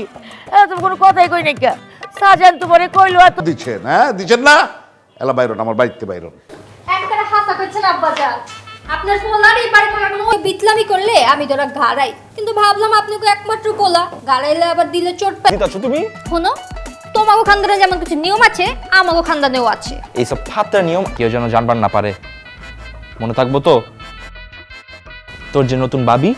তুমি কোনো কথাই কই নাই কে? সাজান তোমারে কইলো এত দিচ্ছেন, হ্যাঁ দিচ্ছেন না? এলা বাইরন, আমার বাড়িতে বাইরন। একটা হাসা করছেন আব্বাজান, আপনার পোলার এই বাড়ি থাকা কোনো বিতলামি করলে আমি তোরা গাড়াই, কিন্তু ভাবলাম আপনি তো একমাত্র পোলা, গাড়াইলে আবার দিলে চোট পাই। তুমি শোনো, তোমাগো খানদানে যেমন কিছু নিয়ম আছে আমাগো খানদানেও আছে। এইসব ফাত্রা নিয়ম কেউ যেন জানবার না পারে, মনে থাকবো তো? তোর যে নতুন বাবি